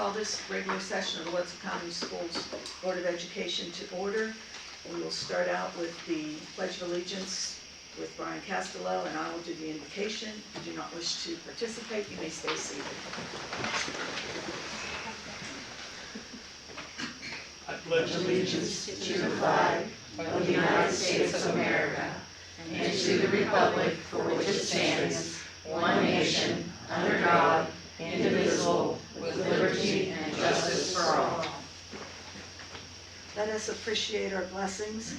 call this regular session of the Lsic County Schools Board of Education to order. We will start out with the Pledge of Allegiance with Brian Castello, and I will do the invocation. If you do not wish to participate, you may stay seated. I pledge allegiance to the flag of the United States of America and to the republic for which it stands, one nation, under God, indivisible, with liberty and justice for all. Let us appreciate our blessings.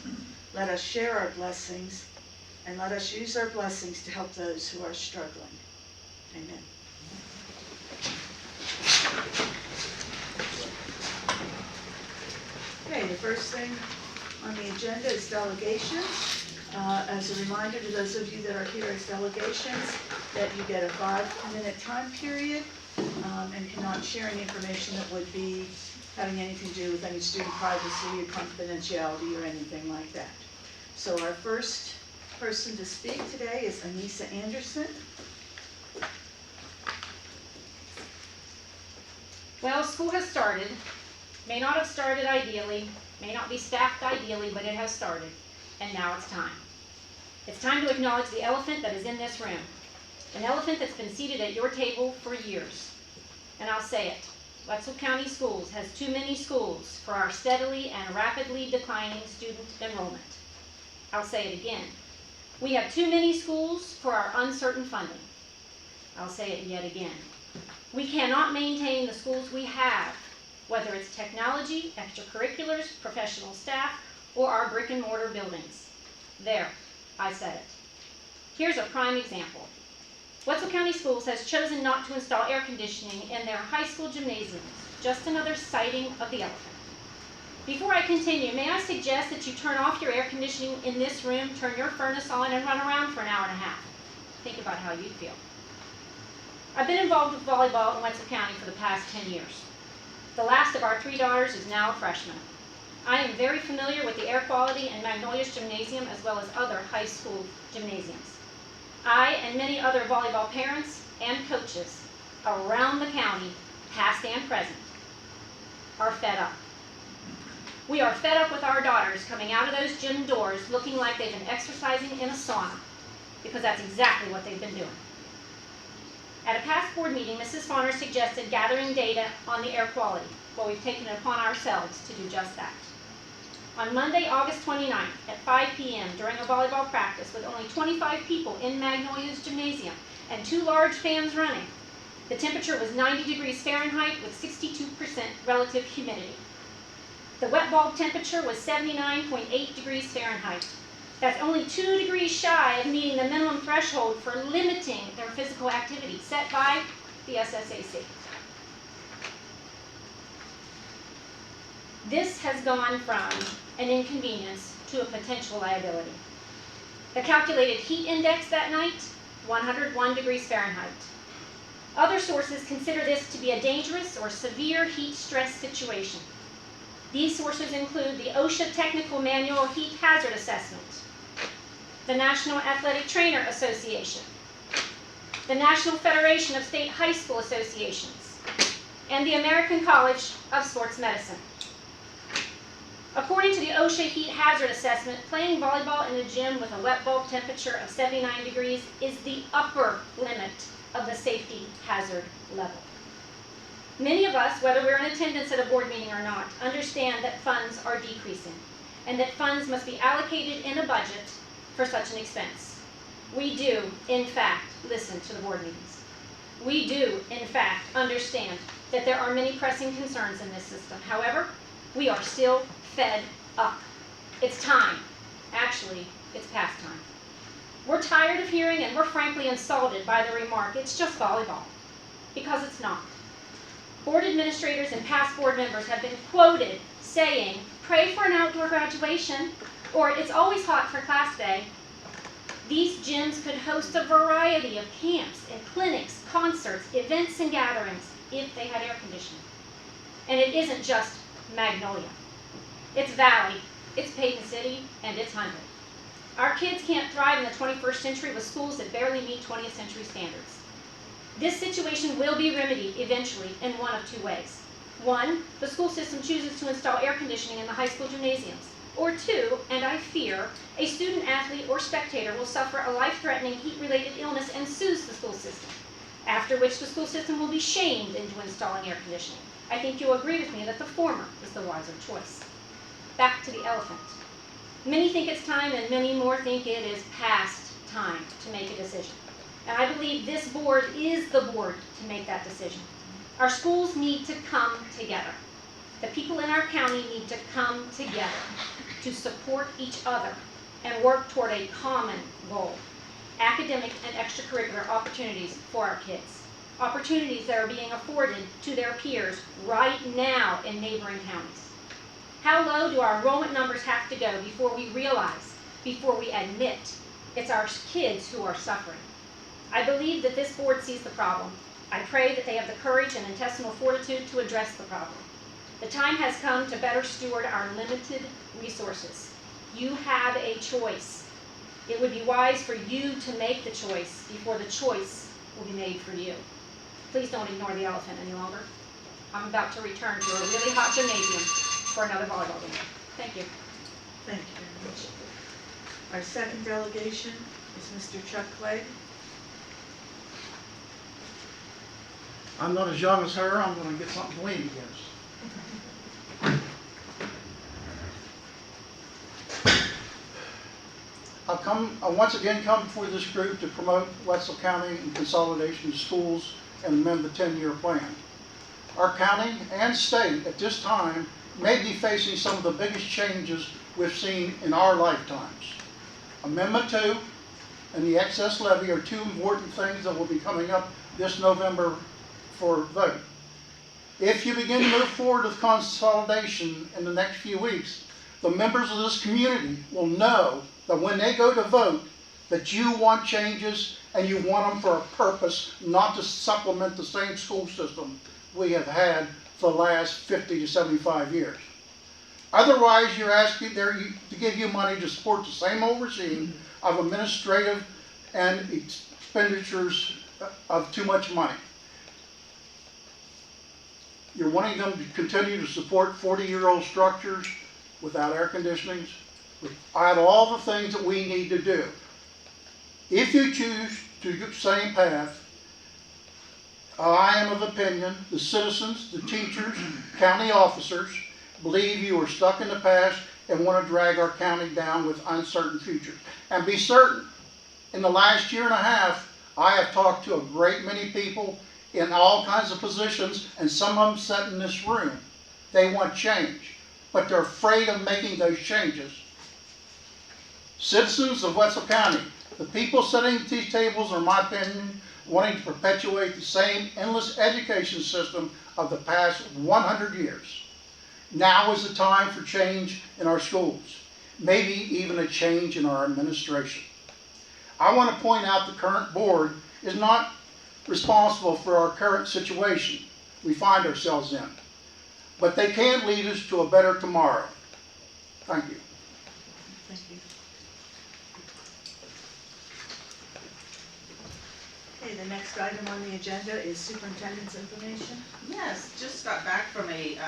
Let us share our blessings. And let us use our blessings to help those who are struggling. Amen. Okay, the first thing on the agenda is delegation. As a reminder to those of you that are here as delegations, that you get a 5-minute time period and cannot share any information that would be having anything to do with any student privacy or confidentiality or anything like that. So our first person to speak today is Anissa Anderson. Well, school has started. May not have started ideally, may not be staffed ideally, but it has started. And now it's time. It's time to acknowledge the elephant that is in this room. An elephant that's been seated at your table for years. And I'll say it. Lsic County Schools has too many schools for our steadily and rapidly declining student enrollment. I'll say it again. We have too many schools for our uncertain funding. I'll say it yet again. We cannot maintain the schools we have, whether it's technology, extracurriculars, professional staff, or our brick and mortar buildings. There, I said it. Here's a prime example. Lsic County Schools has chosen not to install air conditioning in their high school gymnasiums. Just another sighting of the elephant. Before I continue, may I suggest that you turn off your air conditioning in this room, turn your furnace on, and run around for an hour and a half. Think about how you'd feel. I've been involved with volleyball in Lsic County for the past 10 years. The last of our 3 daughters is now a freshman. I am very familiar with the air quality in Magnolia's gymnasium as well as other high school gymnasiums. I and many other volleyball parents and coaches around the county, past and present, are fed up. We are fed up with our daughters coming out of those gym doors looking like they've been exercising in a sauna, because that's exactly what they've been doing. At a past board meeting, Mrs. Fauner suggested gathering data on the air quality. Well, we've taken it upon ourselves to do just that. On Monday, August 29th at 5 p.m. during a volleyball practice with only 25 people in Magnolia's gymnasium and 2 large fans running, the temperature was 90 degrees Fahrenheit with 62% relative humidity. The wet bulb temperature was 79.8 degrees Fahrenheit. That's only 2 degrees shy of meeting the minimum threshold for limiting their physical activity set by the SSAC. This has gone from an inconvenience to a potential liability. The calculated heat index that night, 101 degrees Fahrenheit. Other sources consider this to be a dangerous or severe heat stress situation. These sources include the OSHA Technical Manual Heat Hazard Assessment, the National Athletic Trainer Association, the National Federation of State High School Associations, and the American College of Sports Medicine. According to the OSHA Heat Hazard Assessment, playing volleyball in a gym with a wet bulb temperature of 79 degrees is the upper limit of the safety hazard level. Many of us, whether we're in attendance at a board meeting or not, understand that funds are decreasing and that funds must be allocated in a budget for such an expense. We do, in fact, listen to the board meetings. We do, in fact, understand that there are many pressing concerns in this system. However, we are still fed up. It's time. Actually, it's past time. We're tired of hearing and we're frankly insulted by the remark, "It's just volleyball," because it's not. Board administrators and past board members have been quoted saying, "Pray for an outdoor graduation," or "It's always hot for class day." These gyms could host a variety of camps and clinics, concerts, events, and gatherings if they had air conditioning. And it isn't just Magnolia. It's Valley, it's Payton City, and it's Hundred. Our kids can't thrive in the 21st century with schools that barely meet 20th century standards. This situation will be remedied eventually in one of 2 ways. 1, the school system chooses to install air conditioning in the high school gymnasiums. Or 2, and I fear, a student, athlete, or spectator will suffer a life-threatening heat-related illness and sues the school system, after which the school system will be shamed into installing air conditioning. I think you'll agree with me that the former is the wiser choice. Back to the elephant. Many think it's time, and many more think it is past time to make a decision. And I believe this board is the board to make that decision. Our schools need to come together. The people in our county need to come together to support each other and work toward a common goal: academic and extracurricular opportunities for our kids. Opportunities that are being afforded to their peers right now in neighboring counties. How low do our enrollment numbers have to go before we realize, before we admit, it's our kids who are suffering? I believe that this board sees the problem. I pray that they have the courage and intestinal fortitude to address the problem. The time has come to better steward our limited resources. You have a choice. It would be wise for you to make the choice before the choice will be made for you. Please don't ignore the elephant any longer. I'm about to return to a really hot gymnasium for another volleyball game. Thank you. Thank you very much. Our second delegation is Mr. Chuck Clegg. I'm not as young as her. I'm going to get something to lean against. I once again come before this group to promote Wetzel County and consolidation of schools and amend the 10-year plan. Our county and state at this time may be facing some of the biggest changes we've seen in our lifetimes. Amendment 2 and the excess levy are two important things that will be coming up this November for vote. If you begin to move forward with consolidation in the next few weeks, the members of this community will know that when they go to vote, that you want changes and you want them for a purpose, not to supplement the same school system we have had for the last 50 to 75 years. Otherwise, you're asking to give you money to support the same old regime of administrative and expenditures of too much money. You're wanting them to continue to support 40-year-old structures without air conditionings, without all the things that we need to do. If you choose to go the same path, I am of opinion the citizens, the teachers, county officers believe you are stuck in the past and want to drag our county down with uncertain futures. And be certain, in the last year and a half, I have talked to a great many people in all kinds of positions, and some of them sat in this room. They want change, but they're afraid of making those changes. Citizens of Wetzel County, the people sitting at these tables are, in my opinion, wanting to perpetuate the same endless education system of the past 100 years. Now is the time for change in our schools, maybe even a change in our administration. I want to point out the current board is not responsible for our current situation we find ourselves in, but they can lead us to a better tomorrow. Thank you. Thank you. Okay, the next item on the agenda is superintendent's information. Yes, just got back from a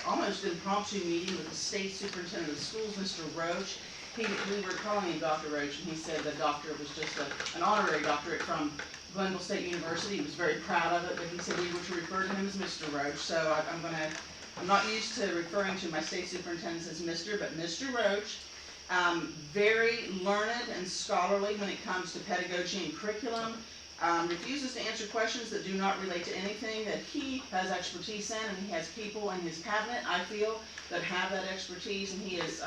almost impromptu meeting with the state superintendent of schools, Mr. Roach. We were calling him Dr. Roach, and he said the doctor was just an honorary doctorate from Glenville State University. He was very proud of it, but he said we were to refer to him as Mr. Roach. So I'm not used to referring to my state superintendent as Mr., but Mr. Roach. Very learned and scholarly when it comes to pedagogy and curriculum. Refuses to answer questions that do not relate to anything that he has expertise in, and he has people in his cabinet, I feel, that have that expertise, and he is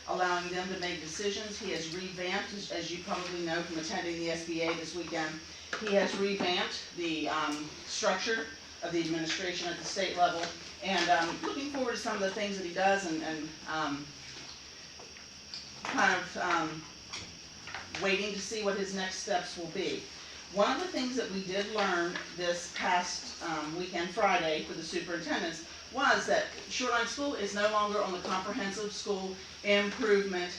allowing them to make decisions. He has revamped, as you probably know from attending the SBA this weekend, he has revamped the structure of the administration at the state level, and looking forward to some of the things that he does, and waiting to see what his next steps will be. One of the things that we did learn this past weekend, Friday, for the superintendents, was that Shoreline School is no longer on the comprehensive school improvement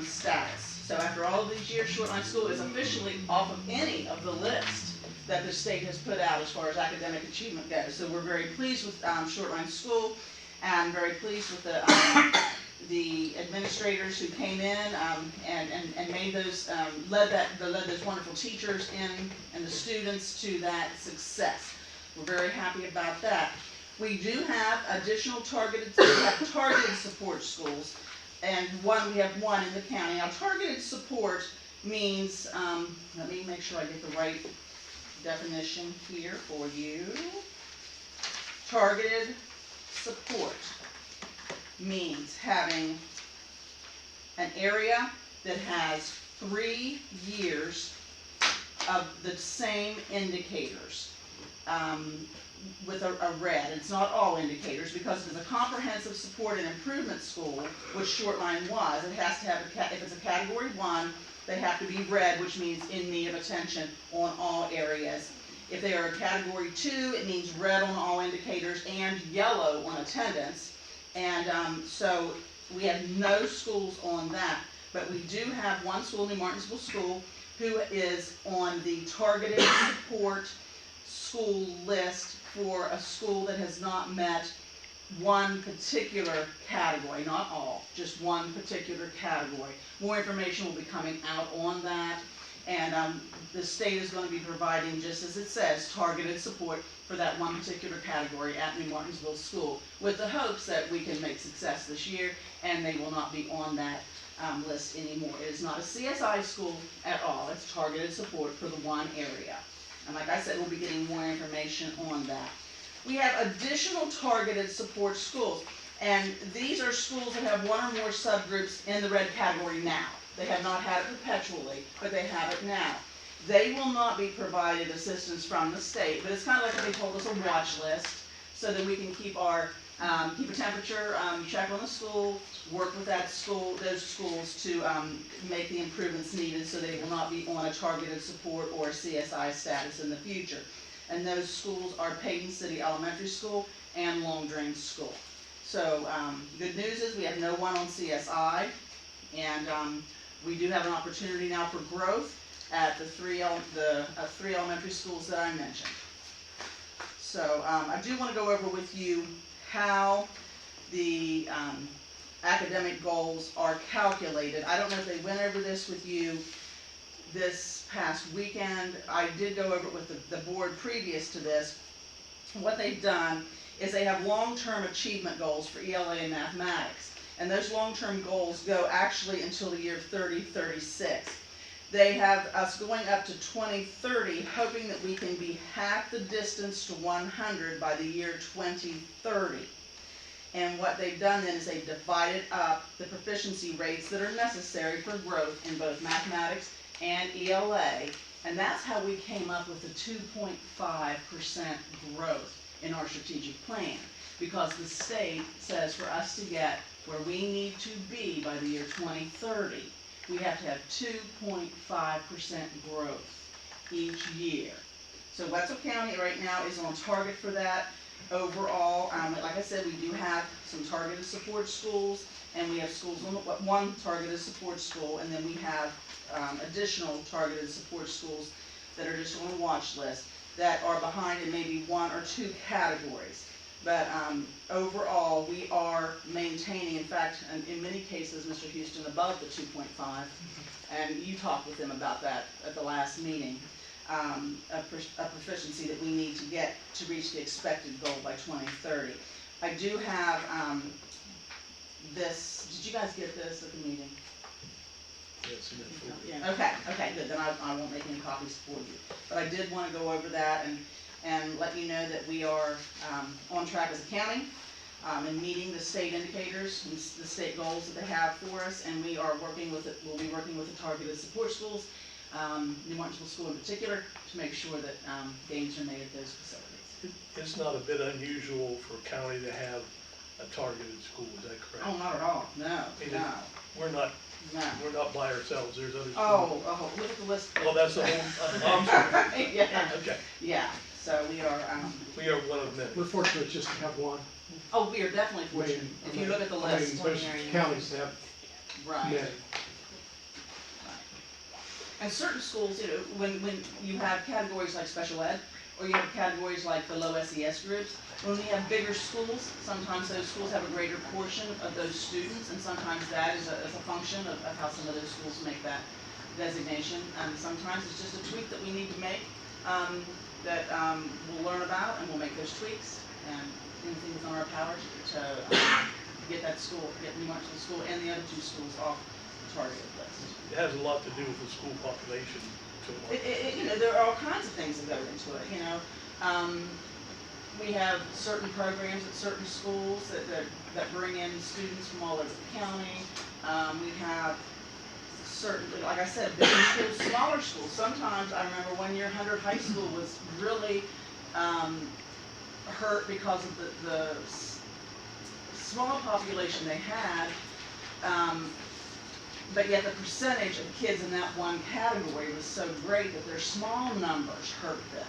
status. So after all of these years, Shoreline School is officially off of any of the list that the state has put out as far as academic achievement goes. So we're very pleased with Shortline School, and very pleased with the administrators who came in and made those, led those wonderful teachers in and the students to that success. We're very happy about that. We do have additional targeted support schools, and we have one in the county. Now, targeted support means, let me make sure I get the right definition here for you. Targeted support means having an area that has 3 years of the same indicators, with a red. It's not all indicators, because it's a comprehensive support and improvement school, which Shortline was. It has to have, if it's a category 1, they have to be red, which means in need of attention on all areas. If they are a category 2, it means red on all indicators and yellow on attendance. And so we have no schools on that, but we do have one school, New Martinsville School, who is on the targeted support school list for a school that has not met one particular category, not all, just one particular category. More information will be coming out on that, and the state is going to be providing, just as it says, targeted support for that one particular category at New Martinsville School, with the hopes that we can make success this year and they will not be on that list anymore. It is not a CSI school at all. It's targeted support for the one area. And like I said, we'll be getting more information on that. We have additional targeted support schools, and these are schools that have one or more subgroups in the red category now. They have not had it perpetually, but they have it now. They will not be provided assistance from the state, but it's kind of like what they told us, a watch list, so that we can keep our keep a temperature, check on the school, work with that school, those schools to make the improvements needed, so they will not be on a targeted support or CSI status in the future. And those schools are Payton City Elementary School and Long Drain School. So good news is we have no one on CSI, and we do have an opportunity now for growth at the three elementary schools that I mentioned. So I do want to go over with you how the academic goals are calculated. I don't know if they went over this with you this past weekend. I did go over it with the board previous to this. What they've done is they have long-term achievement goals for ELA and mathematics. And those long-term goals go actually until the year 3036. They have us going up to 2030, hoping that we can be half the distance to 100 by the year 2030. And what they've done then is they've divided up the proficiency rates that are necessary for growth in both mathematics and ELA. And that's how we came up with the 2.5% growth in our strategic plan. Because the state says for us to get where we need to be by the year 2030, we have to have 2.5% growth each year. So Wetzel County right now is on target for that. Overall, like I said, we do have some targeted support schools, and we have schools on one targeted support school, and then we have additional targeted support schools that are just on a watch list that are behind in maybe one or two categories. But overall, we are maintaining, in fact, in many cases, Mr. Houston, above the 2.5, and you talked with them about that at the last meeting, a proficiency that we need to get to reach the expected goal by 2030. I do have this. Did you guys get this at the meeting? Yes, Yeah. Okay, good. Then I won't make any copies for you. But I did want to go over that and let you know that we are on track as a county in meeting the state indicators and the state goals that they have for us, and we are working with it. We'll be working with the targeted support schools, New Martinsville School in particular, to make sure that gains are made at those facilities. It's not a bit unusual for a county to have a targeted school, is that correct? Oh, not at all. No, no. We're not No. by ourselves, there's other schools. Oh, look at the list. Oh, that's the whole, I'm sorry. Yeah, Okay, yeah. So we are. we are one of many. We're fortunate just to have one. Oh, we are definitely fortunate. If you look at the list. Most counties have Right. many. And certain schools, you know, when you have categories like special ed, or you have categories like the low SES groups, when we have bigger schools, sometimes those schools have a greater portion of those students, and sometimes that is a function of how some of those schools make that designation. And sometimes it's just a tweak that we need to make, that we'll learn about, and we'll make those tweaks, and anything that's on our power to get that school, get New Marshall School and the other two schools off the targeted list. It has a lot to do with the school population too. You know, there are all kinds of things that go into it, you know. We have certain programs at certain schools that bring in students from all over the county. We have certain, like I said, bigger schools, smaller schools. Sometimes I remember 1 year Hunter High School was really hurt because of the small population they had, but yet the percentage of kids in that one category was so great that their small numbers hurt them.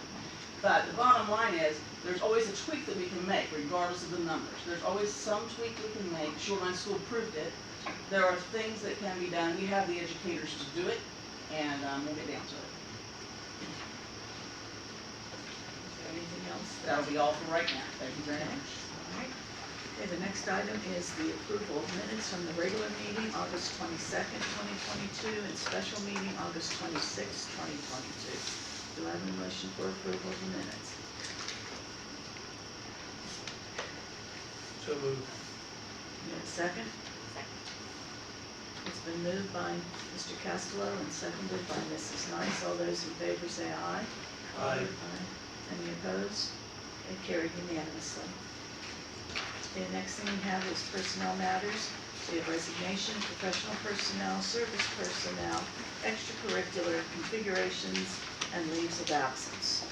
But the bottom line is, there's always a tweak that we can make regardless of the numbers. There's always some tweak we can make. Shoreline School proved it. There are things that can be done. We have the educators to do it, and we'll get down to it. Is there anything else? That'll be all for right now. Thank you very much. All right. Okay, the next item is the approval of minutes from the regular meeting, August 22nd, 2022, and special meeting, August 26th, 2022. Do I have a motion for approval of the minutes? So moved. You have a second? It's been moved by Mr. Castello and seconded by Mrs. Nice. All those in favor say aye. Aye. Any opposed? Okay, carried unanimously. Okay, the next thing we have is personnel matters. We have resignation, professional personnel, service personnel, extracurricular configurations, and leaves of absence.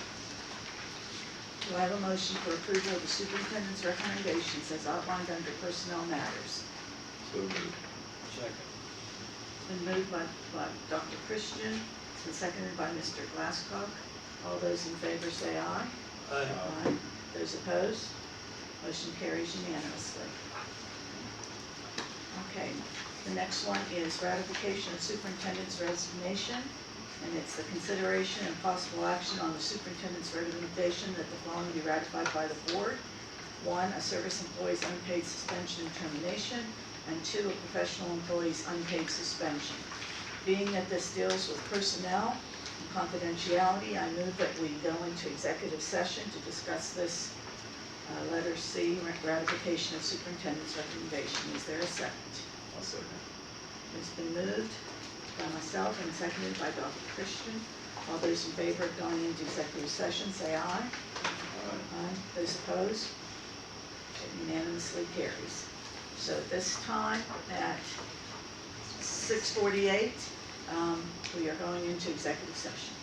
Do I have a motion for approval of the superintendent's recommendations as outlined under personnel matters? So moved. Second. It's been moved by Dr. Christian and seconded by Mr. Glasscock. All those in favor say aye. Aye. Aye. Those opposed? Motion carries unanimously. Okay, the next one is ratification of superintendent's resignation, and it's the consideration and possible action on the superintendent's recommendation that the following be ratified by the board. 1, a service employee's unpaid suspension and termination, and 2, a professional employee's unpaid suspension. Being that this deals with personnel and confidentiality, I move that we go into executive session to discuss this letter C, ratification of superintendent's recommendation. Is there a second? I'll second. It's been moved by myself and seconded by Dr. Christian. All those in favor of going into executive session say aye. Aye. Those opposed? It unanimously carries. So at this time at 6:48, we are going into executive session.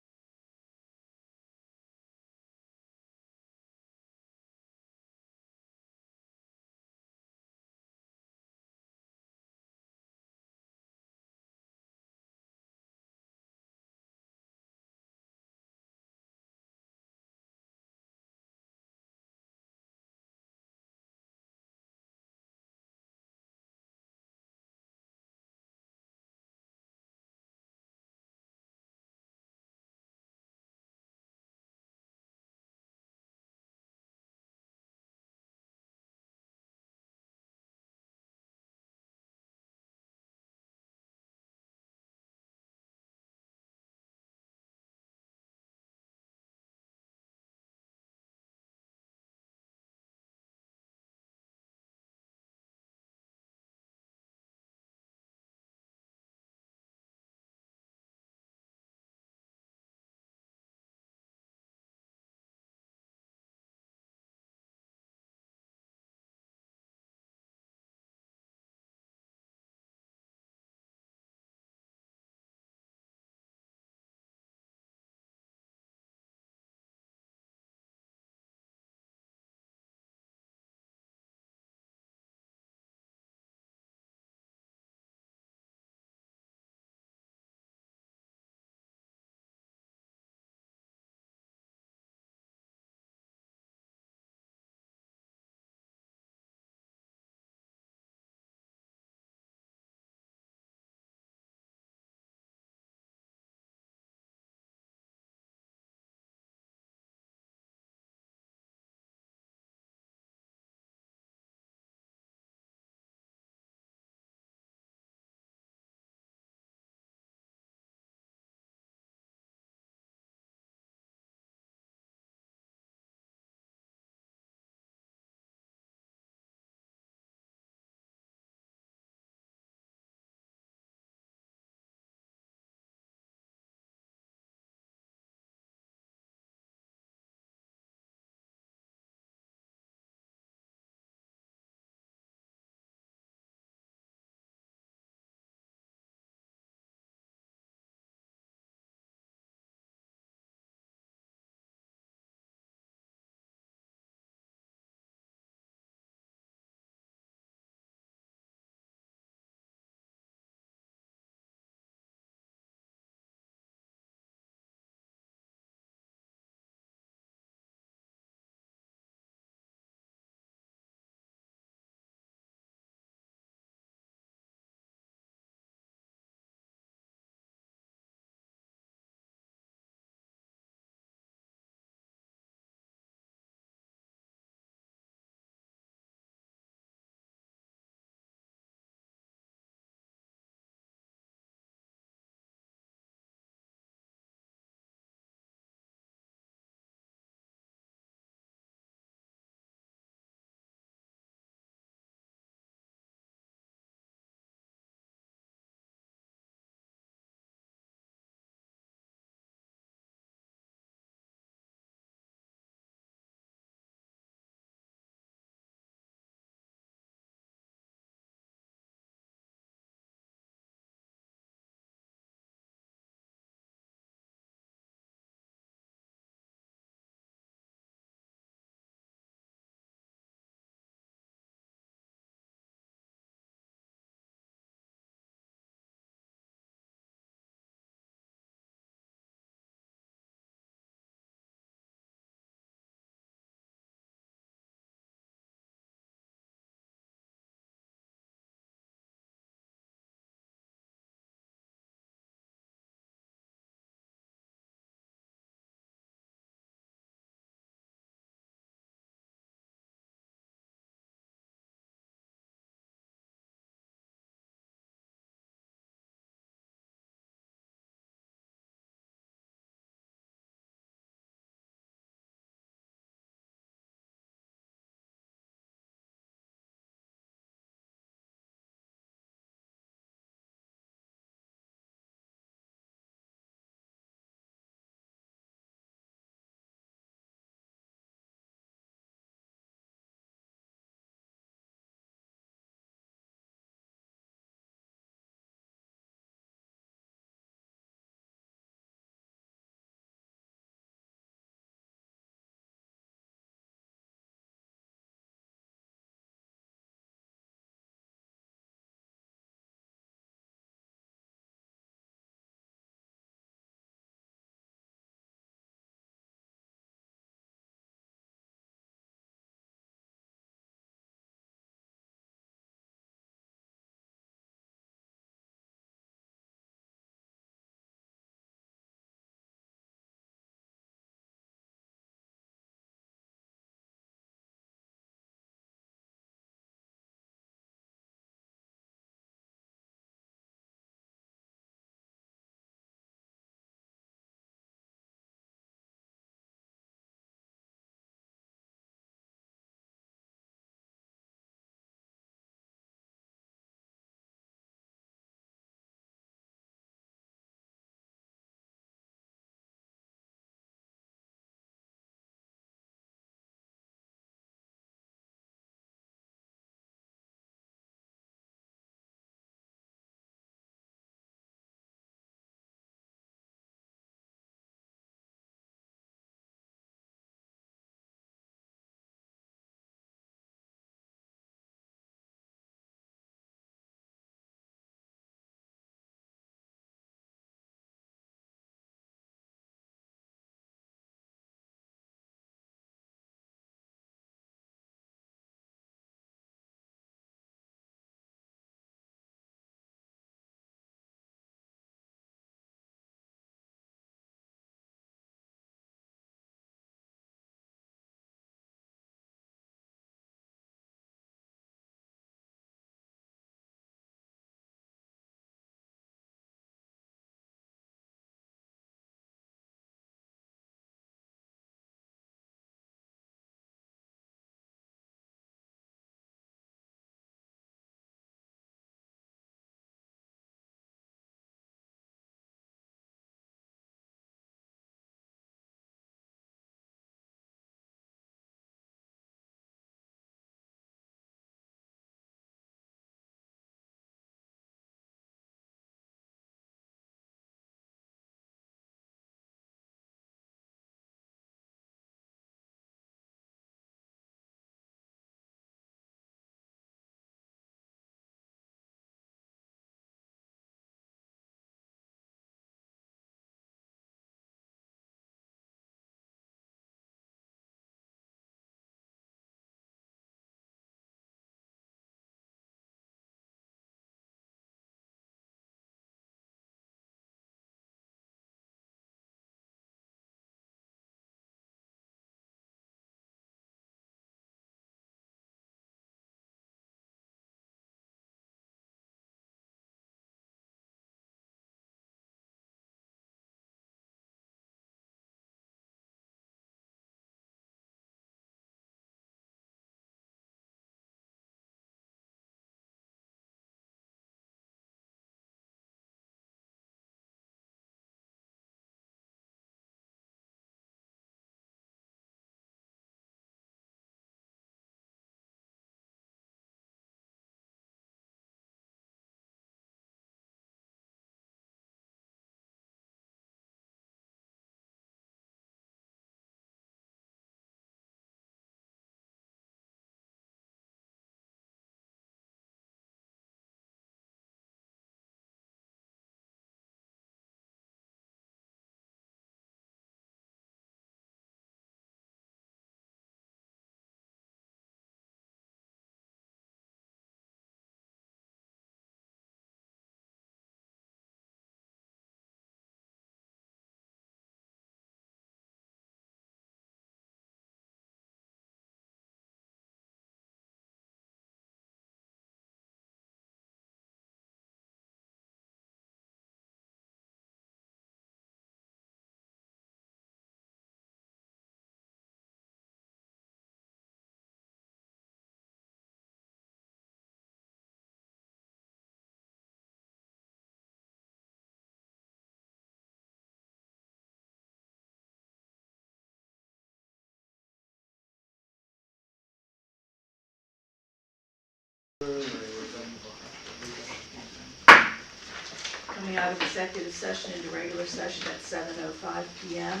coming out of executive session into regular session at 7:05 p.m.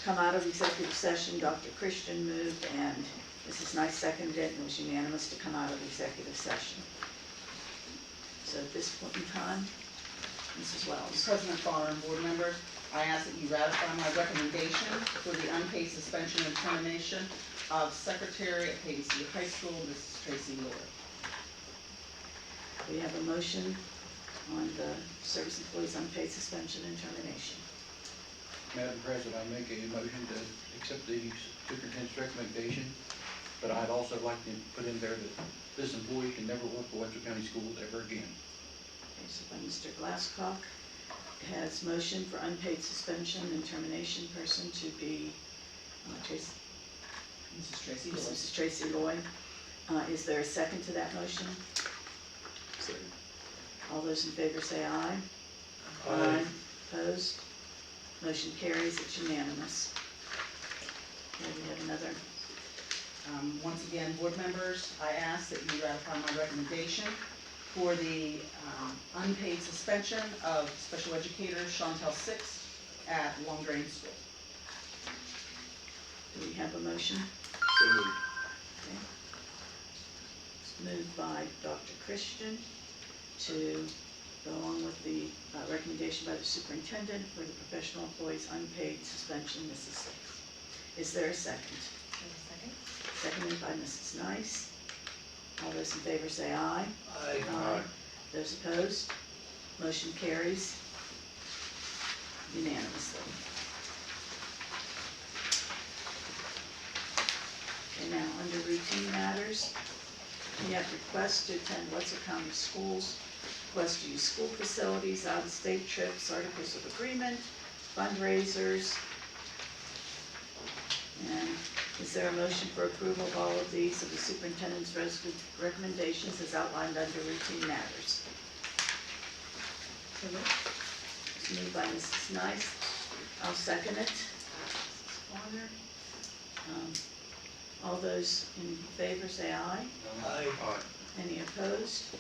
Come out of executive session, Dr. Christian moved and Mrs. Nice seconded it, and it was unanimous to come out of executive session. So at this point in time, Mrs. Wells. President Farr and board members, I ask that you ratify my recommendation for the unpaid suspension and termination of Secretary at Peyton City High School, Mrs. Tracy Miller. We have a motion on the service employees unpaid suspension and termination. Madam President, I make a motion to accept the superintendent's recommendation, but I'd also like to put in there that this employee can never work for Wetzel County Schools ever again. Okay, so by Mr. Glasscock has motion for unpaid suspension and termination person to be Mrs. Tracy Miller. Mrs. Tracy Lloyd. Is there a second to that motion? Second. All those in favor say aye. Aye. Opposed? Motion carries, it's unanimous. Okay, we have another. Once again, board members, I ask that you ratify my recommendation for the unpaid suspension of special educator Chantel Six at Long Drain School. Do we have a motion? So moved. Okay. It's moved by Dr. Christian to go along with the recommendation by the superintendent for the professional employees unpaid suspension, Mrs. Six. Is there a second? Seconded by Mrs. Nice. All those in favor say aye. Aye. Those opposed? Motion carries unanimously. Okay, now, under routine matters, we have requests to attend Wetzel County Schools, requests to use school facilities, out-of-state trips, articles of agreement, fundraisers. And is there a motion for approval of all of these of the superintendent's recommendations as outlined under routine matters? It's moved by Mrs. Nice. I'll second it. Mrs. Bonner. All those in favor say aye. Aye. Any opposed?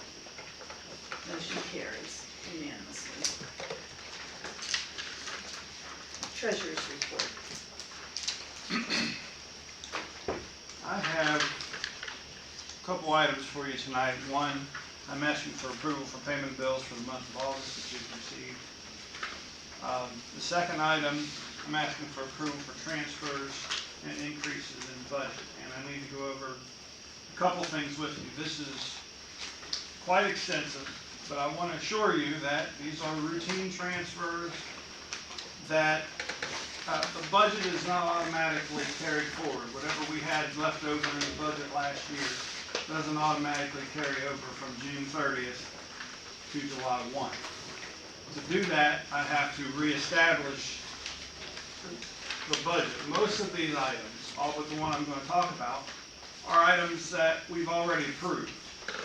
Motion carries unanimously. Treasurer's report. I have a couple items for you tonight. One, I'm asking for approval for payment of bills for the month of August that you've received. The second item, I'm asking for approval for transfers and increases in budget. And I need to go over a couple things with you. This is quite extensive, but I want to assure you that these are routine transfers, that the budget is not automatically carried forward. Whatever we had left over in the budget last year doesn't automatically carry over from June 30th to July 1. To do that, I have to reestablish the budget. Most of these items, all but the one I'm going to talk about, are items that we've already approved,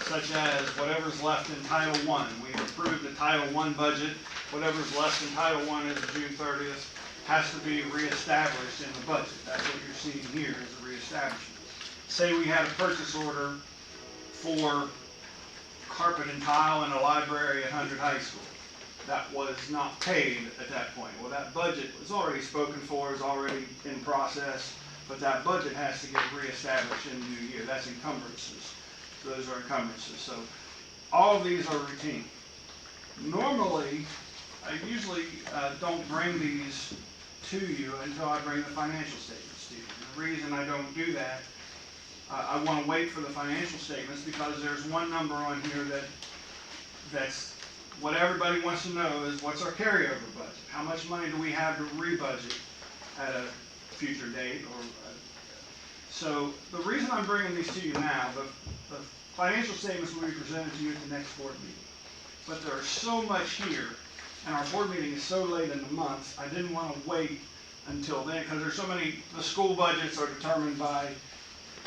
such as whatever's left in Title I. We've approved the Title I budget. Whatever's left in Title I as of June 30th has to be reestablished in the budget. That's what you're seeing here is a reestablishment. Say we had a purchase order for carpet and tile in a library at 100 High School. That was not paid at that point. Well, that budget was already spoken for, is already in process, but that budget has to get reestablished in the new year. That's encumbrances. Those are encumbrances. So all of these are routine. Normally, I usually don't bring these to you until I bring the financial statements to you. The reason I don't do that, I want to wait for the financial statements because there's one number on here that's what everybody wants to know is what's our carryover budget? How much money do we have to rebudget at a future date? So the reason I'm bringing these to you now, the financial statements will be presented to you at the next board meeting. But there's so much here, and our board meeting is so late in the month, I didn't want to wait until then because there's so many, the school budgets are determined by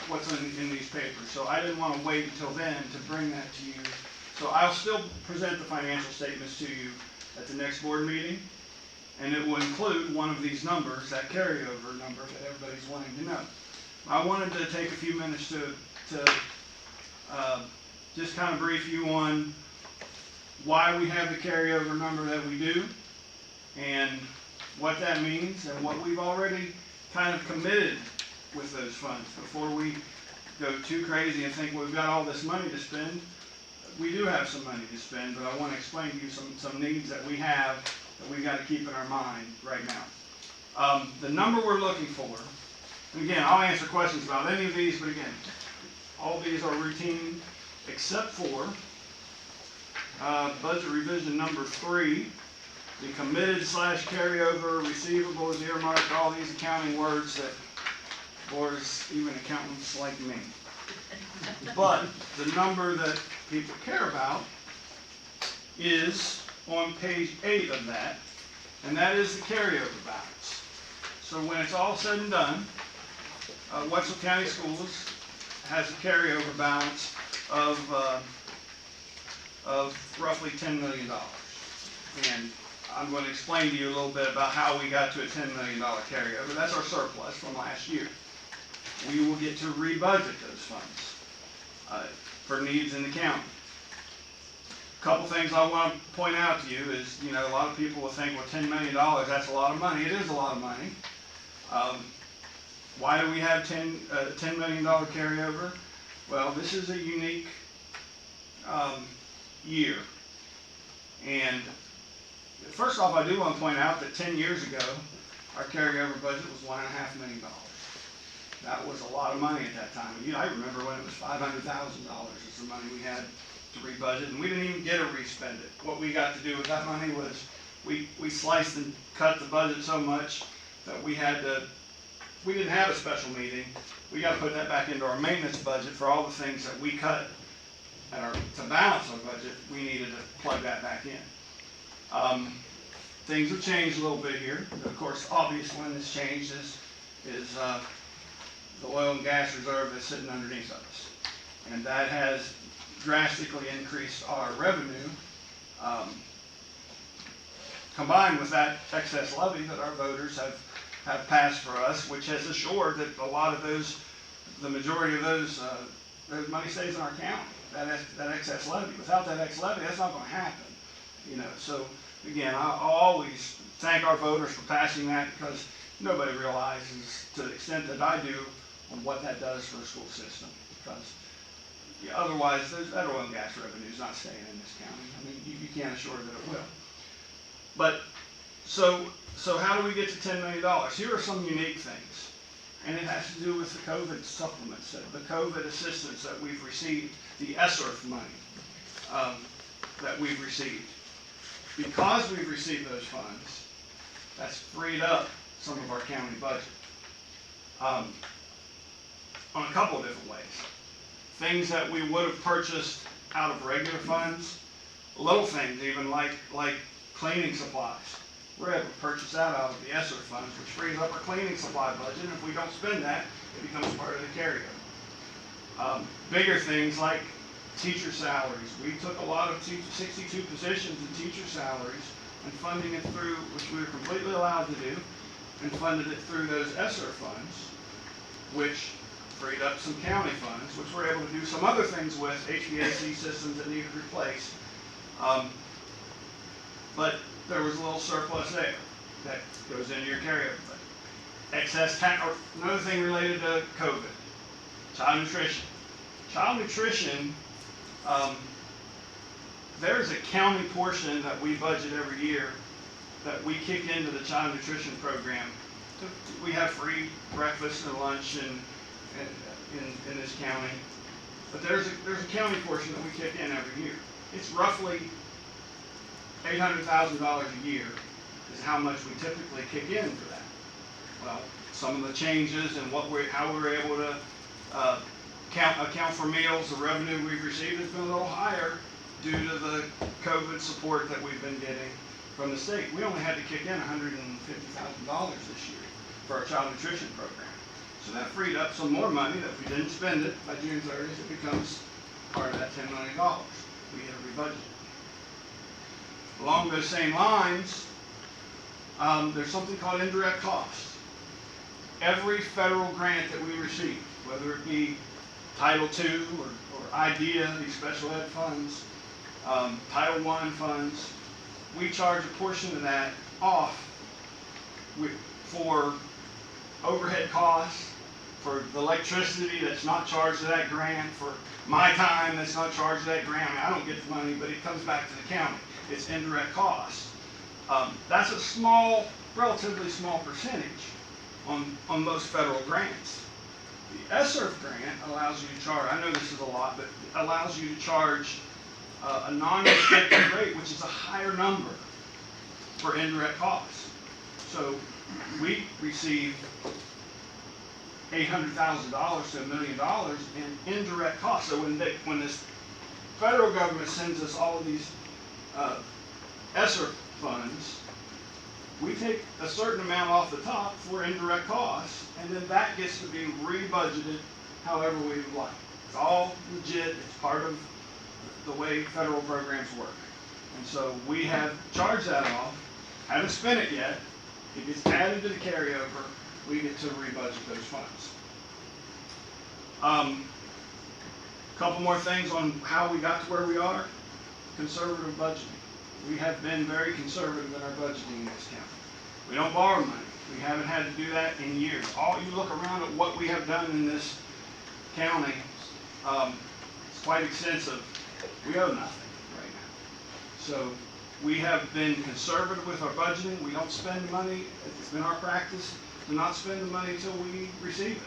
what's in these papers. So I didn't want to wait until then to bring that to you. So I'll still present the financial statements to you at the next board meeting, and it will include one of these numbers, that carryover number that everybody's wanting to know. I wanted to take a few minutes to just kind of brief you on why we have the carryover number that we do, and what that means, and what we've already kind of committed with those funds. Before we go too crazy and think, well, we've got all this money to spend, we do have some money to spend, but I want to explain to you some needs that we have that we've got to keep in our mind right now. The number we're looking for, and again, I'll answer questions about any of these, but again, all these are routine except for budget revision number 3, the committed / carryover, receivables, earmarked, all these accounting words that bores even accountants like me. But the number that people care about is on page 8 of that, and that is the carryover balance. So when it's all said and done, Wetzel County Schools has a carryover balance of roughly $10 million. And I'm going to explain to you a little bit about how we got to a $10 million carryover. That's our surplus from last year. We will get to rebudget those funds for needs in the county. A couple things I want to point out to you is, a lot of people will think, well, $10 million, that's a lot of money. It is a lot of money. Why do we have $10 million carryover? Well, this is a unique year. And first off, I do want to point out that 10 years ago, our carryover budget was $1.5 million. That was a lot of money at that time. I remember when it was $500,000 is the money we had to rebudget, and we didn't even get to respend it. What we got to do with that money was we sliced and cut the budget so much that we didn't have a special meeting. We got to put that back into our maintenance budget for all the things that we cut to balance our budget. We needed to plug that back in. Things have changed a little bit here. Of course, obvious one that's changed is the oil and gas reserve that's sitting underneath us. And that has drastically increased our revenue, combined with that excess levy that our voters have passed for us, which has assured that a lot of the majority of those money stays in our county, that excess levy. Without that excess levy, that's not going to happen. So again, I'll always thank our voters for passing that, because nobody realizes, to the extent that I do, on what that does for the school system. Because otherwise, that oil and gas revenue is not staying in this county. I mean, you can't assure that it will. But so how do we get to $10 million? Here are some unique things, and it has to do with the COVID supplements, the COVID assistance that we've received, the ESSER money that we've received. Because we've received those funds, that's freed up some of our county budget on a couple of different ways. Things that we would have purchased out of regular funds, little things even like cleaning supplies. We're able to purchase that out of the ESSER funds, which frees up our cleaning supply budget. And if we don't spend that, it becomes part of the carryover. Bigger things like teacher salaries. We took a lot of 62 positions in teacher salaries and funding it through, which we were completely allowed to do, and funded it through those ESSER funds, which freed up some county funds, which we're able to do some other things with, HVAC systems that needed replaced. But there was a little surplus there that goes into your carryover budget. Or another thing related to COVID, child nutrition. Child nutrition, there's a county portion that we budget every year that we kick into the child nutrition program. We have free breakfast and lunch in this county, but there's a county portion that we kick in every year. It's roughly $800,000 a year is how much we typically kick in for that. Well, some of the changes and how we're able to account for meals, the revenue we've received has been a little higher due to the COVID support that we've been getting from the state. We only had to kick in $150,000 this year for our child nutrition program. So that freed up some more money that if we didn't spend it by June 30th, it becomes part of that $10 million. We had to rebudget. Along those same lines, there's something called indirect costs. Every federal grant that we receive, whether it be Title II or IDEA, these special ed funds, Title I funds, we charge a portion of that off for overhead costs, for the electricity that's not charged to that grant, for my time that's not charged to that grant. I mean, I don't get the money, but it comes back to the county. It's indirect costs. That's a small, relatively small percentage on most federal grants. The ESSERF grant allows you to charge, I know this is a lot, but it allows you to charge a non-restricted rate, which is a higher number for indirect costs. So we receive $800,000 to $1 million in indirect costs. So when this federal government sends us all of these ESSER funds, we take a certain amount off the top for indirect costs, and then that gets to be rebudgeted however we would like. It's all legit. It's part of the way federal programs work. And so we have charged that off, haven't spent it yet. It gets added to the carryover. We get to rebudget those funds. Couple more things on how we got to where we are. Conservative budgeting. We have been very conservative in our budgeting in this county. We don't borrow money. We haven't had to do that in years. You look around at what we have done in this county, it's quite extensive. We owe nothing right now. So we have been conservative with our budgeting. We don't spend money. It's been our practice to not spend the money until we receive it.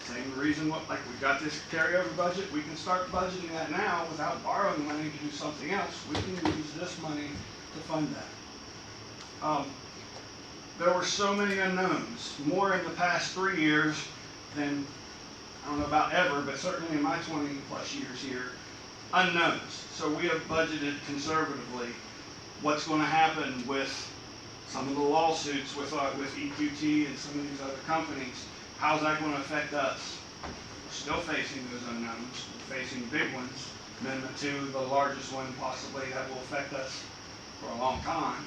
Same reason, like we've got this carryover budget, we can start budgeting that now without borrowing money to do something else. We can use this money to fund that. There were so many unknowns, more in the past 3 years than, I don't know about ever, but certainly in my 20 plus years here, unknowns. So we have budgeted conservatively what's going to happen with some of the lawsuits with EQT and some of these other companies. How's that going to affect us? We're still facing those unknowns. We're facing big ones. Amendment 2, the largest one possibly that will affect us for a long time.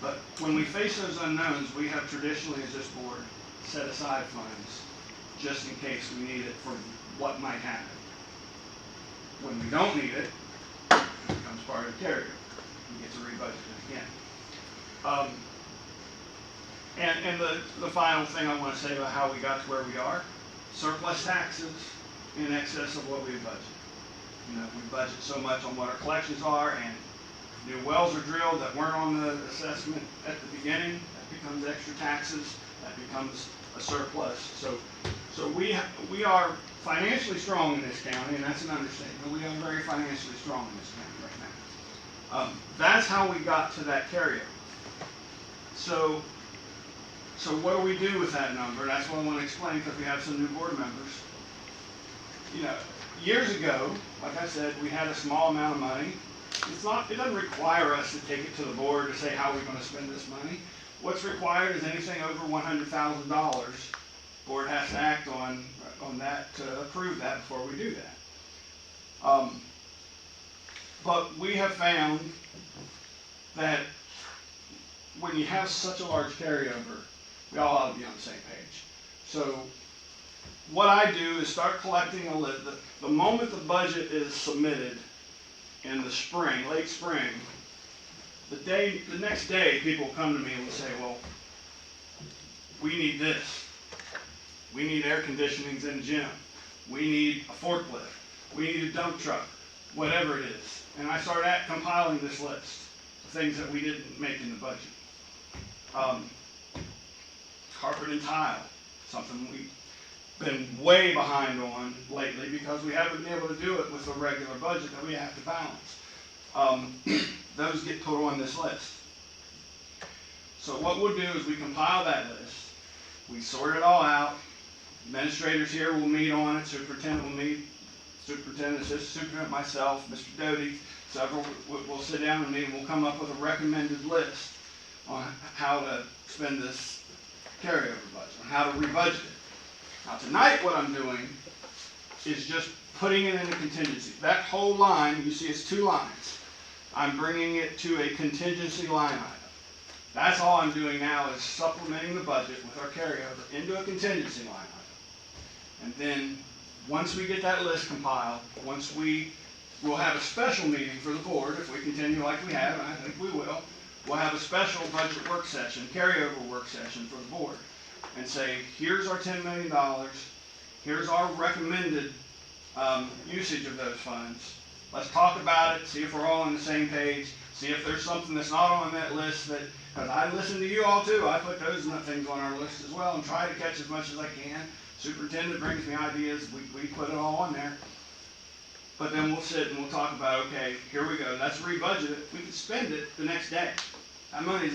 But when we face those unknowns, we have traditionally, as this board, set aside funds just in case we need it for what might happen. When we don't need it, it becomes part of the carryover. We get to rebudget it again. And the final thing I want to say about how we got to where we are, surplus taxes in excess of what we budget. You know, we budget so much on what our collections are, and new wells are drilled that weren't on the assessment at the beginning. That becomes extra taxes. That becomes a surplus. So we are financially strong in this county, and that's an understatement. We are very financially strong in this county right now. That's how we got to that carryover. So what do we do with that number? That's what I want to explain, because we have some new board members. You know, years ago, like I said, we had a small amount of money. It doesn't require us to take it to the board to say how we're going to spend this money. What's required is anything over $100,000. Board has to act on that to approve that before we do that. But we have found that when you have such a large carryover, we all ought to be on the same page. So what I do is start collecting a list. The moment the budget is submitted in the spring, late spring, the next day people come to me and say, well, we need this. We need air conditionings in the gym. We need a forklift. We need a dump truck, whatever it is. And I start compiling this list of things that we didn't make in the budget. Carpet and tile, something we've been way behind on lately because we haven't been able to do it with a regular budget that we have to balance. Those get put on this list. So what we'll do is we compile that list, we sort it all out, administrators here will meet on it, superintendent will meet, superintendent, assistant superintendent, myself, Mr. Doty, several, we'll sit down and meet and we'll come up with a recommended list on how to spend this carryover budget, on how to rebudget it. Now tonight what I'm doing is just putting it in a contingency. That whole line, you see it's 2 lines. I'm bringing it to a contingency line item. That's all I'm doing now is supplementing the budget with our carryover into a contingency line item. And then once we get that list compiled, once we we'll have a special meeting for the board, if we continue like we have, and I think we will. We'll have a special budget work session, carryover work session for the board, and say, here's our $10 million, here's our recommended usage of those funds. Let's talk about it, see if we're all on the same page, see if there's something that's not on that list that, because I listen to you all too, I put those things on our list as well and try to catch as much as I can. Superintendent brings me ideas, we put it all on there. But then we'll sit and we'll talk about, okay, here we go, let's rebudget it, we can spend it the next day. That money's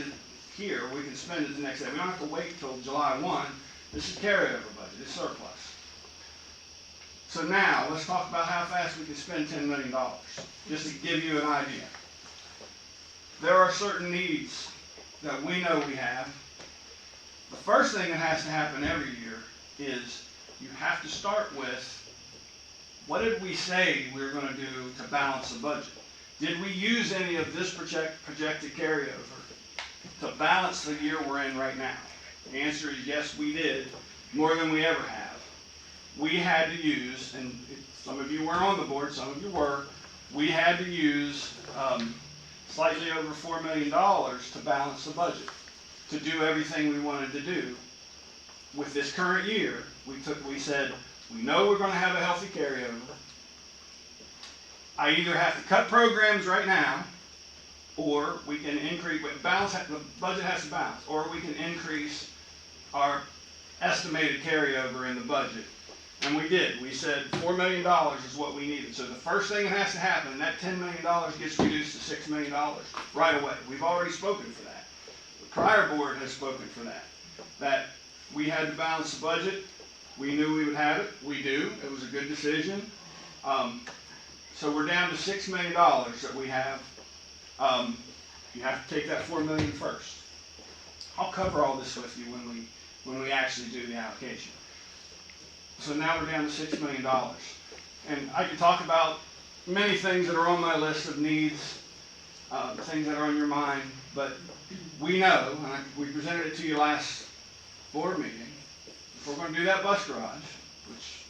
here, we can spend it the next day. We don't have to wait till July 1, this is carryover budget, it's surplus. So now, let's talk about how fast we can spend $10 million, just to give you an idea. There are certain needs that we know we have. The first thing that has to happen every year is you have to start with, what did we say we were going to do to balance the budget? Did we use any of this projected carryover to balance the year we're in right now? The answer is yes, we did, more than we ever have. We had to use, and some of you weren't on the board, some of you were, we had to use slightly over $4 million to balance the budget, to do everything we wanted to do. With this current year, we said, we know we're going to have a healthy carryover. I either have to cut programs right now, or we can increase, the budget has to balance, or we can increase our estimated carryover in the budget. And we did. We said $4 million is what we needed. So the first thing that has to happen, that $10 million gets reduced to $6 million right away. We've already spoken for that. The prior board has spoken for that. That we had to balance the budget. We knew we would have it. We do. It was a good decision. So we're down to $6 million that we have. You have to take that $4 million first. I'll cover all this with you when we actually do the allocation. So now we're down to $6 million. And I can talk about many things that are on my list of needs, things that are on your mind, but we know, and we presented it to you last board meeting, if we're going to do that bus garage, which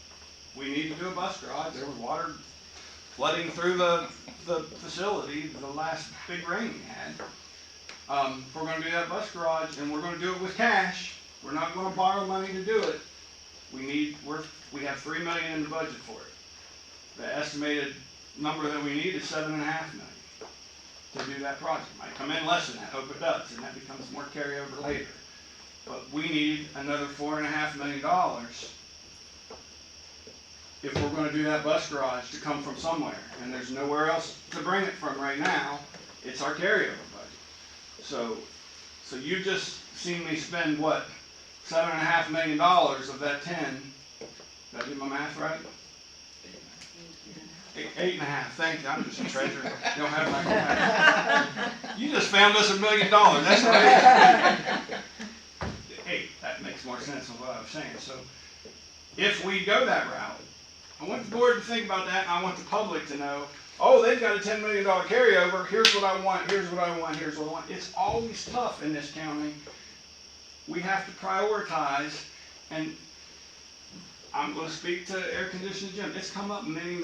we need to do a bus garage, there was water flooding through the facility the last big rain we had. If we're going to do that bus garage, and we're going to do it with cash, we're not going to borrow money to do it. We have $3 million in the budget for it. The estimated number that we need is $7.5 million to do that project. Might come in less than that, hope it does, and that becomes more carryover later. But we need another $4.5 million if we're going to do that bus garage to come from somewhere, and there's nowhere else to bring it from right now. It's our carryover budget. So you just seen me spend what? $7.5 million of that 10. Did I do my math right? 8.5. Thank you. I'm just a treasurer. You don't have my math. You just found us $1 million. That's right. 8. That makes more sense than what I was saying. So if we go that route, I want the board to think about that, and I want the public to know, oh, they've got a $10 million carryover. Here's what I want. Here's what I want. Here's what I want. It's always tough in this county. We have to prioritize, and I'm going to speak to air conditioning gym. It's come up many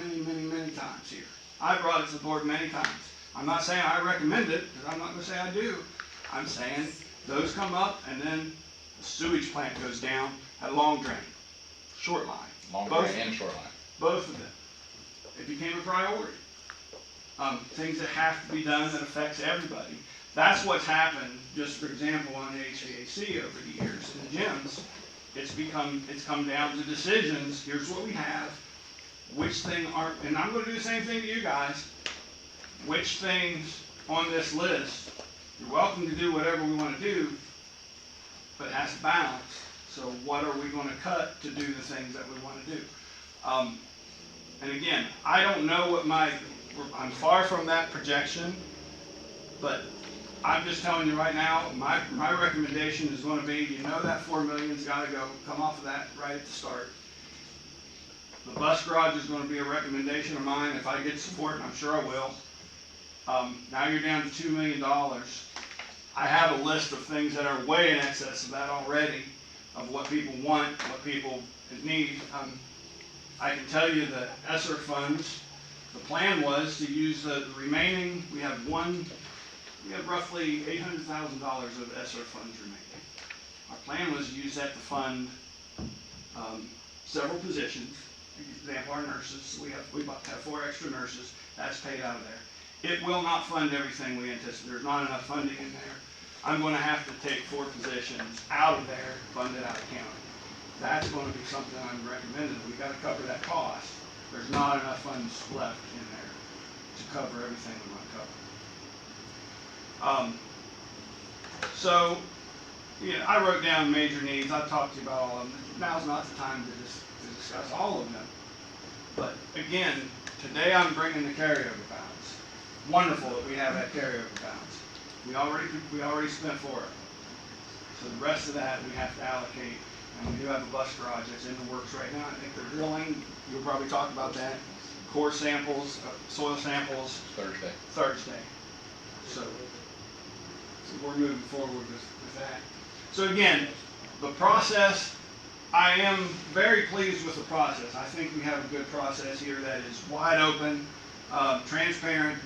times here. I brought it to the board many times. I'm not saying I recommend it, because I'm not going to say I do. I'm saying those come up, and then the sewage plant goes down at Long Drain, short line. Long Drain and short line. Both of them. It became a priority. Things that have to be done that affects everybody. That's what's happened, just for example, on the HVAC over the years in the gyms. It's come down to decisions. Here's what we have. Which thing aren't, and I'm going to do the same thing to you guys. Which things on this list, you're welcome to do whatever we want to do, but it has to balance. So what are we going to cut to do the things that we want to do? And again, I don't know what I'm far from that projection, but I'm just telling you right now, my recommendation is going to be, you know, that $4 million's got to go, come off of that right at the start. The bus garage is going to be a recommendation of mine. If I get support, and I'm sure I will. Now you're down to $2 million. I have a list of things that are way in excess of that already, of what people want, what people need. I can tell you that ESSER funds The plan was to use the remaining, we have roughly $800,000 of ESSER funds remaining. Our plan was to use that to fund several positions. For example, our nurses, we have 4 extra nurses, that's paid out of there. It will not fund everything we anticipate. There's not enough funding in there. I'm going to have to take 4 positions out of there, fund it out of county. That's going to be something I'm recommending. We've got to cover that cost. There's not enough funds left in there to cover everything we want to cover. So, yeah, I wrote down major needs. I've talked to you about all of them. Now's not the time to discuss all of them. But again, today I'm bringing the carryover balance. Wonderful that we have that carryover balance. We already spent for it. So the rest of that we have to allocate. And we do have a bus garage that's in the works right now. I think they're drilling. You'll probably talk about that. Core samples, soil samples. Thursday. So we're moving forward with that. So again, the process, I am very pleased with the process. I think we have a good process here that is wide open, transparent,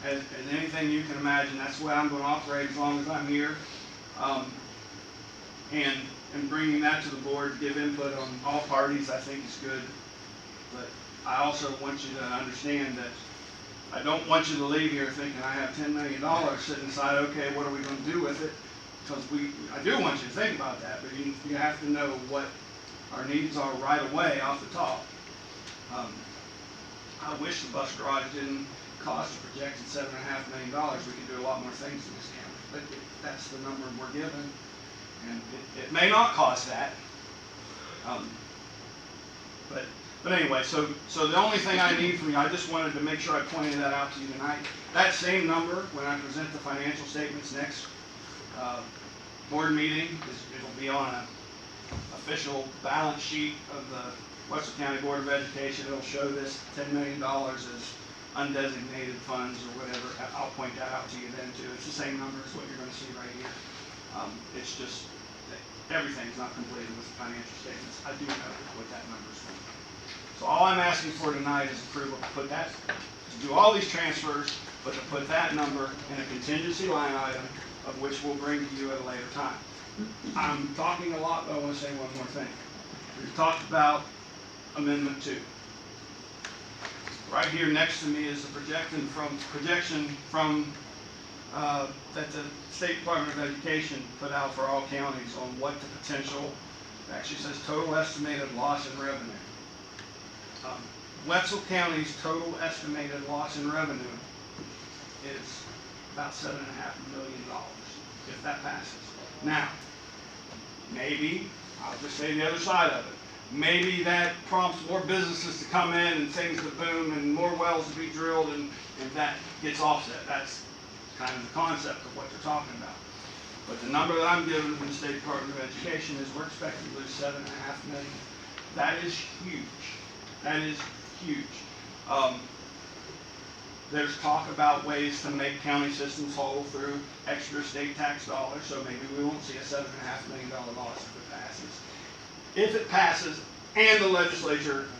as anything you can imagine. That's the way I'm going to operate as long as I'm here. And bringing that to the board to give input on all parties, I think is good. But I also want you to understand that I don't want you to leave here thinking I have $10 million sitting aside, okay, what are we going to do with it? Because I do want you to think about that, but you have to know what our needs are right away off the top. I wish the bus garage didn't cost a projected $7.5 million. We could do a lot more things in this county, but that's the number we're given. And it may not cost that, but anyway, so the only thing I need from you, I just wanted to make sure I pointed that out to you tonight. That same number, when I present the financial statements next board meeting, it'll be on an official balance sheet of the Wetzel County Board of Education. It'll show this $10 million as undesignated funds or whatever. I'll point that out to you then too. It's the same number as what you're going to see right here. It's just that everything's not completed with the financial statements. I do know what that number is for. So all I'm asking for tonight is approval to put that, to do all these transfers, but to put that number in a contingency line item, of which we'll bring to you at a later time. I'm talking a lot, but I want to say one more thing. We've talked about Amendment 2. Right here next to me is the projection from that the State Department of Education put out for all counties on what the potential, it actually says total estimated loss in revenue. Wetzel County's total estimated loss in revenue is about $7.5 million, if that passes. Now, maybe, I'll just say the other side of it, maybe that prompts more businesses to come in and things to boom and more wells to be drilled and that gets offset. That's kind of the concept of what they're talking about. But the number that I'm given from the State Department of Education is we're expecting to lose $7.5 million. That is huge. That is huge. There's talk about ways to make county systems whole through extra state tax dollars, so maybe we won't see a $7.5 million loss if it passes. If it passes and the legislature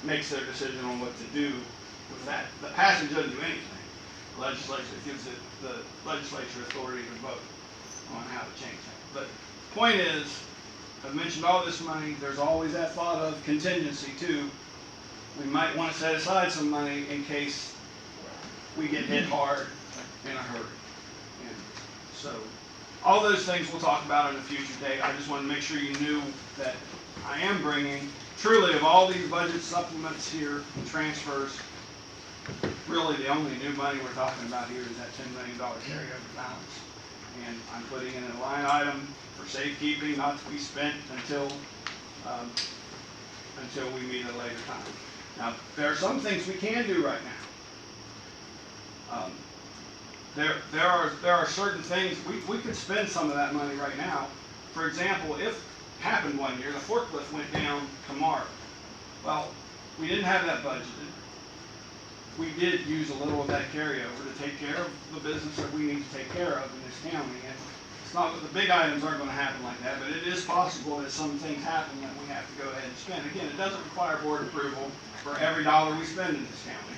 makes their decision on what to do with that, the passage doesn't do anything. The legislature gives it the legislature authority to vote on how to change that. But the point is, I've mentioned all this money. There's always that thought of contingency too. We might want to set aside some money in case we get hit hard in a hurry. And so all those things we'll talk about in a future date. I just want to make sure you knew that I am bringing, truly of all these budget supplements here and transfers, really the only new money we're talking about here is that $10 million carryover balance. And I'm putting in a line item for safekeeping, not to be spent until we meet at a later time. Now, there are some things we can do right now. There are certain things, we could spend some of that money right now. For example, if it happened one year, the forklift went down tomorrow. Well, we didn't have that budgeted. We did use a little of that carryover to take care of the business that we need to take care of in this county. And it's not that the big items aren't going to happen like that, but it is possible that some things happen that we have to go ahead and spend. Again, it doesn't require board approval for every dollar we spend in this county,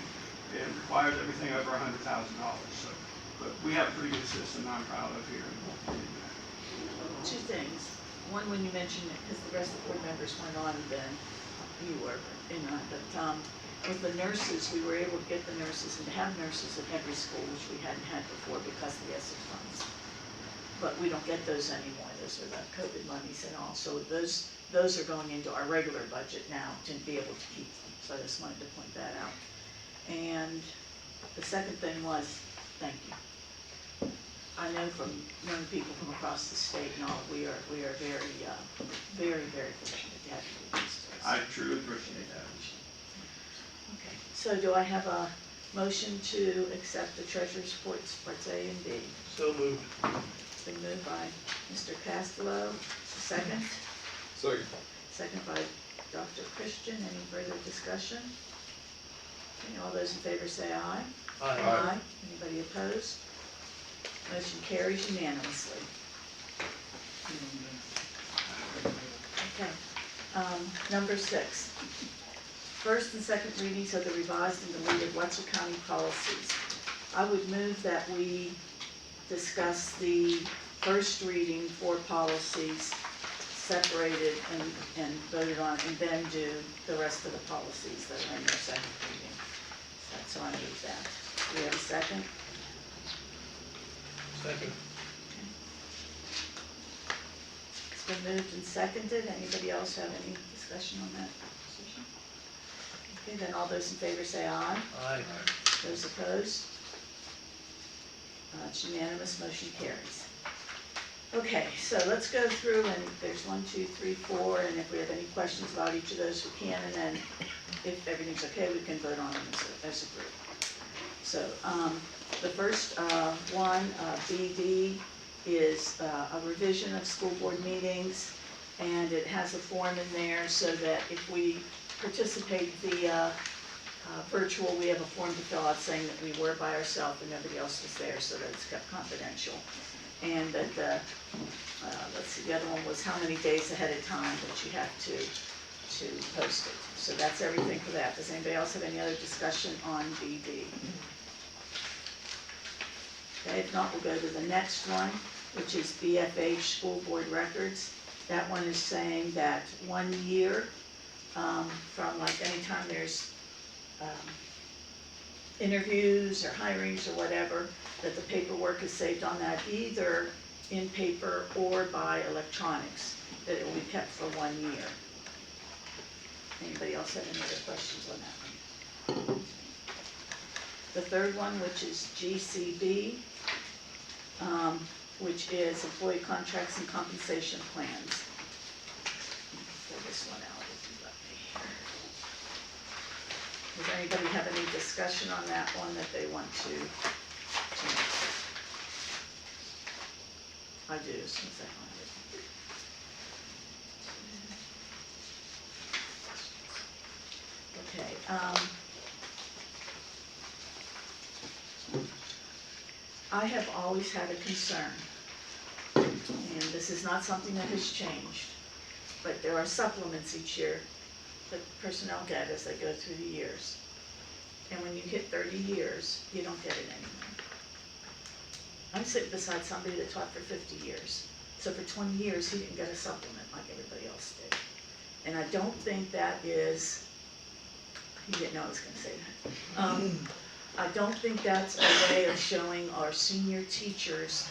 it requires everything over $100,000, so, but we have a pretty good system I'm proud of here. Two things. One, when you mentioned it, because the rest of the board members weren't on then, you were, but with the nurses, we were able to get the nurses and to have nurses at every school, which we hadn't had before because of the ESSER funds. But we don't get those anymore. Those are the COVID monies and all. So those are going into our regular budget now to be able to keep them. So I just wanted to point that out. And the second thing was, thank you. I know from young people from across the state and all, we are very, very fortunate to have you do this to us. I truly appreciate that. Okay, so do I have a motion to accept the treasurer's reports, parts A and B? So moved. It's been moved by Mr. Costello, second. Second. Second by Dr. Christian. Any further discussion? Okay, all those in favor say aye. Aye. Anybody opposed? Motion carries unanimously. Okay, number 6. First and second readings of the revised and deleted Wetzel County policies. I would move that we discuss the first reading for policies separated and voted on, and then do the rest of the policies that are in their second reading. So I move that. Do we have a second? Second. It's been moved and seconded. Anybody else have any discussion on that position? Okay, then all those in favor say aye. Aye. Those opposed? It's unanimous, motion carries. Okay, so let's go through, and there's 1, 2, 3, 4, and if we have any questions about each of those, we can, and then if everything's okay, we can vote on them as a group. So the first one, BD, is a revision of school board meetings, and it has a form in there so that if we participate via virtual, we have a form to fill out saying that we were by ourselves and nobody else was there, so that it's kept confidential. And that the, let's see, the other one was how many days ahead of time that you have to post it. So that's everything for that. Does anybody else have any other discussion on BD? Okay, if not, we'll go to the next one, which is BFH, school board records. That one is saying that 1 year from like anytime there's interviews or hirings or whatever, that the paperwork is saved on that, either in paper or by electronics, that it will be kept for 1 year. Anybody else have any other questions on that one? The third one, which is GCB, which is employee contracts and compensation plans. Pull this one out if you let me here. Does anybody have any discussion on that one that they want to make? I do, as soon as I find it. Okay, I have always had a concern, and this is not something that has changed, but there are supplements each year that personnel get as they go through the years. And when you hit 30 years, you don't get it anymore. I'm sitting beside somebody that taught for 50 years. So for 20 years, he didn't get a supplement like everybody else did. And I don't think that is, he didn't know I was going to say that. I don't think that's a way of showing our senior teachers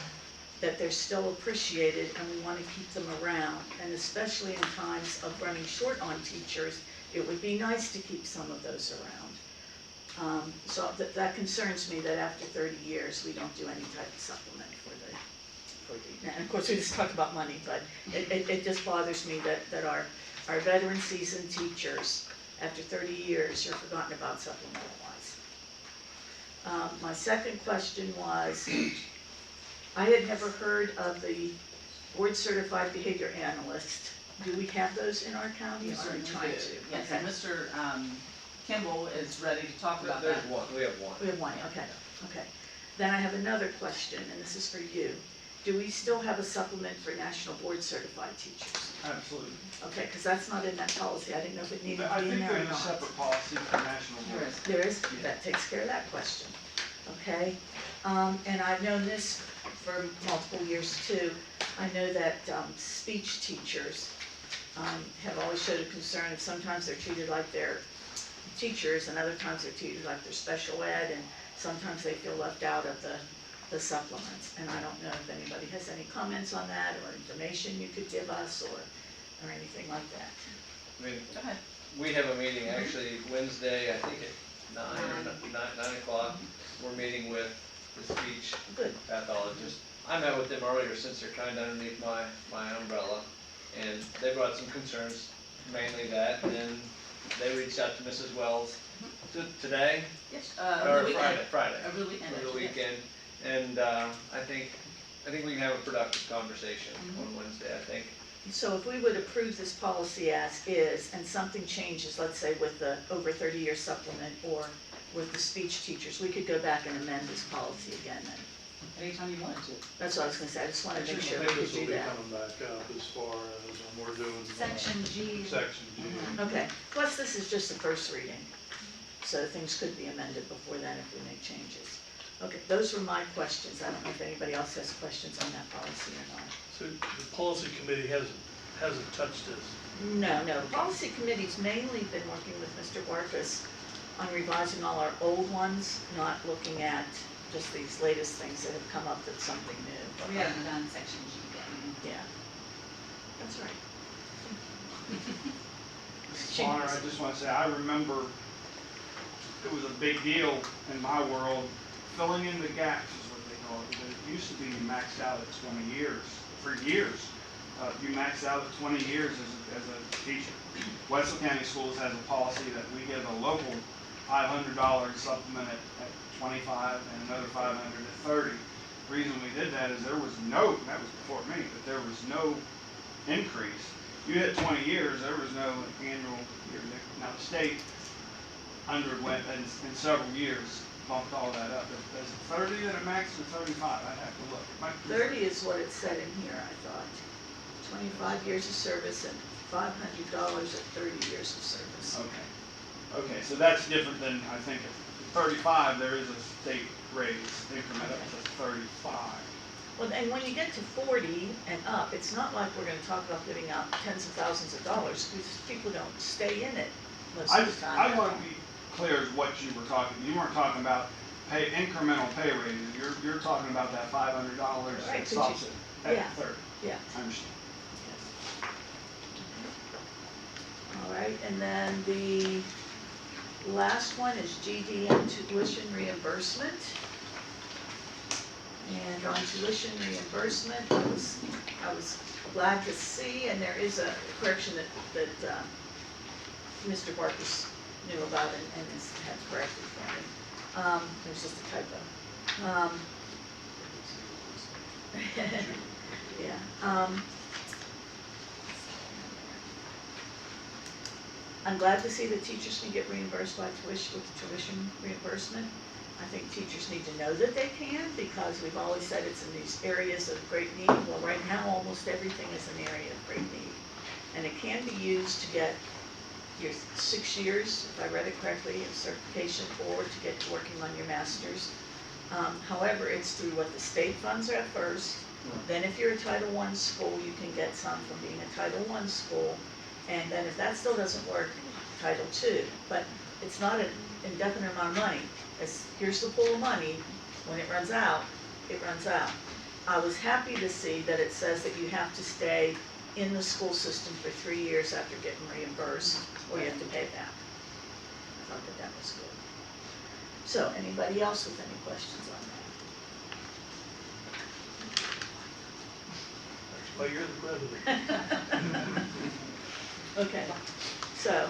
that they're still appreciated and we want to keep them around. And especially in times of running short on teachers, it would be nice to keep some of those around. So that concerns me that after 30 years, we don't do any type of supplement for the, and of course we just talk about money, but it just bothers me that our veteran seasoned teachers, after 30 years, are forgotten about supplemental wise. My second question was, I had never heard of the board certified behavior analyst. Do we have those in our county, or are we trying to? Yes, Okay. and Mr. Kimball is ready to talk about There's that. one, we have one. We have one, okay, okay. Then I have another question, and this is for you. do we still have a supplement for national board certified teachers? Absolutely. Okay, because that's not in that policy, I didn't know if it needed I to be in think there or there's a not. separate policy for national There board. is. There is, Yeah. that takes care of that question, okay? And I've known this for multiple years too. I know that, speech teachers, have always showed a concern if sometimes they're treated like they're teachers and other times they're treated like they're special ed, and sometimes they feel left out of the supplements. And I don't know if anybody has any comments on that or information you could give us or anything like that. I mean, Go ahead. we have a meeting actually Wednesday, I think at 9 o'clock. We're meeting with the speech Good. pathologist. I met with them earlier since they're kind of underneath my umbrella. And they brought some concerns, mainly that, and then they reached out to Mrs. Wells today, Yes, or over the weekend. Friday, Over the weekend. over the actually, yes. weekend. And I think we can have a productive conversation on Wednesday, I think. So if we would approve this policy as is, and something changes, let's say with the over 30-year supplement or with the speech teachers, we could go back and amend this policy again then. Anytime you want to. That's what I was gonna say, I just wanted to I make sure we think could this will do be that. coming back up as far as we're doing. Section G. Section G. Okay, plus this is just the first reading, so things could be amended before then if we make changes. Okay, those were my questions, I don't know if anybody else has questions on that policy or not. So the policy committee hasn't touched this. No, the policy committee's mainly been working with Mr. Barkus on revising all our old ones, not looking at just these latest things that have come up that's something new. We haven't done section G yet. Yeah, that's right. Mrs. Bonner, I just want to say, I remember it was a big deal in my world, filling in the gaps is what they call it. Because it used to be maxed out at 20 years. For years, you maxed out at 20 years as a teacher. Wetzel County Schools has a policy that we give a local $500 supplement at 25 and another 500 at 30. The reason we did that is there was no, that was before me, but there was no increase. You hit 20 years, there was no annual, now the state underwent in several years, bumped all that up. Is it 30 that it maxed or 35? I'd have to look. It might be 30 is what it said in here, I thought. 25 years of service and $500 at 30 years of service. Okay, so that's different than, I think, at 35, there is a state raise increment up to 35. Well, and when you get to 40 and up, it's not like we're gonna talk about giving out tens of thousands of dollars, because people don't stay in it most of the time. I want to be clear as what you were talking, you weren't talking about incremental pay raises, you're talking about that $500 Right, that could stops you- it yeah. at 30. Yeah. I understand. All right, and then the last one is GDM tuition reimbursement. And on tuition reimbursement, I was glad to see, and there is a correction that Mr. Barkus knew about and had corrected for me. There's just a typo. Yeah. I'm glad to see that teachers can get reimbursed by tuition with tuition reimbursement. I think teachers need to know that they can, because we've always said it's in these areas of great need. Well, right now, almost everything is an area of great need. And it can be used to get your 6 years, if I read it correctly, of certification, or to get to working on your master's. However, it's through what the state funds are at first. Then if you're a Title I school, you can get some from being a Title I school. And then if that still doesn't work, Title II. But it's not an indefinite amount of money. Here's the pool of money. When it runs out, it runs out. I was happy to see that it says that you have to stay in the school system for 3 years after getting reimbursed, or you have to pay back. I thought that was good. So, anybody else with any questions on that? Well, you're the president. Okay, so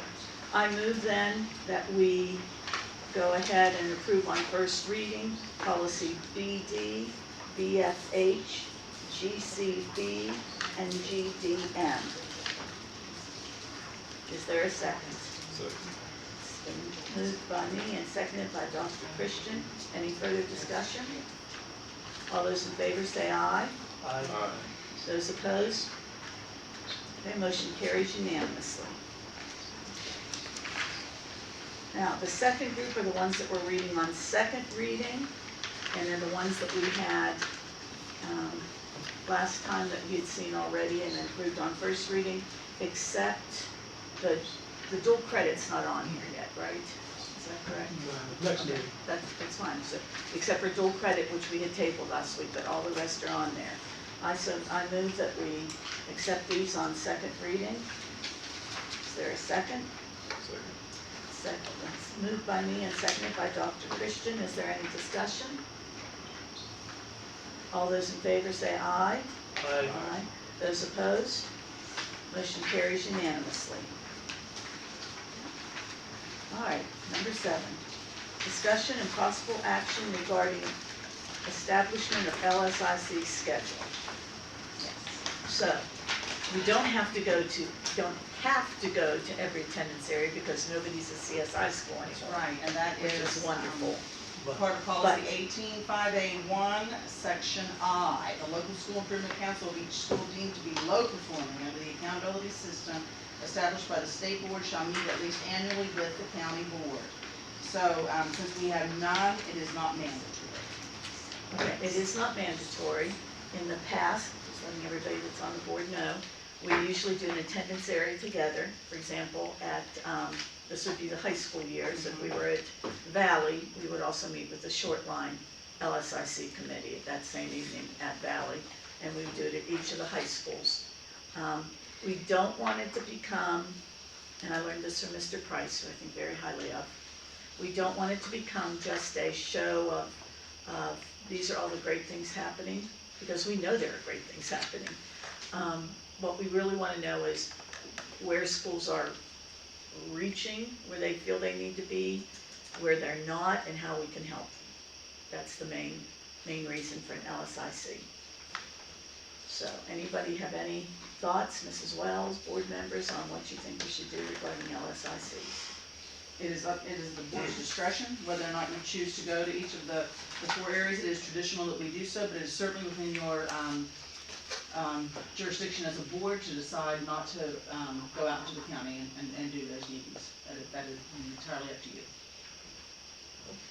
I move then that we go ahead and approve on first reading, policy BD, BFH, GCB, and GDM. Is there a second? It's been moved by me and seconded by Dr. Christian. Any further discussion? All those in favor say aye. Aye. Those opposed? Okay, motion carries unanimously. Now, the second group are the ones that we're reading on second reading, and then the ones that we had last time that you'd seen already and then approved on first reading, except the dual credit's not on here yet, right? Is that correct? Next Okay, meeting. that's fine, so, except for dual credit, which we had tabled last week, but all the rest are on there. I move that we accept these on second reading. Is there a second? Second, it's moved by me and seconded by Dr. Christian. Is there any discussion? All those in favor say aye. Aye. Those opposed? Motion carries unanimously. All right, number 7. Discussion and possible action regarding establishment of LSIC schedule. Yes. So, we don't have to go to every attendance area because nobody's a CSI school anymore. Right, and that Which is is wonderful. part of policy 18-5A1, section I. The local school improvement council of each school deemed to be low performing under the accountability system established by the state board shall meet at least annually with the county board. So, since we have none, it is not mandatory. Okay, it is not mandatory. In the past, just letting everybody that's on the board know, we usually do an attendance area together. For example, at, this would be the high school years. If we were at Valley, we would also meet with the short line LSIC committee at that same evening at Valley, and we would do it at each of the high schools. We don't want it to become, and I learned this from Mr. Price, who I think very highly of, we don't want it to become just a show of these are all the great things happening, because we know there are great things happening. What we really want to know is where schools are reaching, where they feel they need to be, where they're not, and how we can help. That's the main reason for an LSIC. So, anybody have any thoughts, Mrs. Wells, board members, on what you think we should do regarding LSICs? It is the board's discretion whether or not you choose to go to each of the 4 areas. It is traditional that we do so, but it is certainly within your jurisdiction as a board to decide not to go out into the county and do those meetings. That is entirely up to you.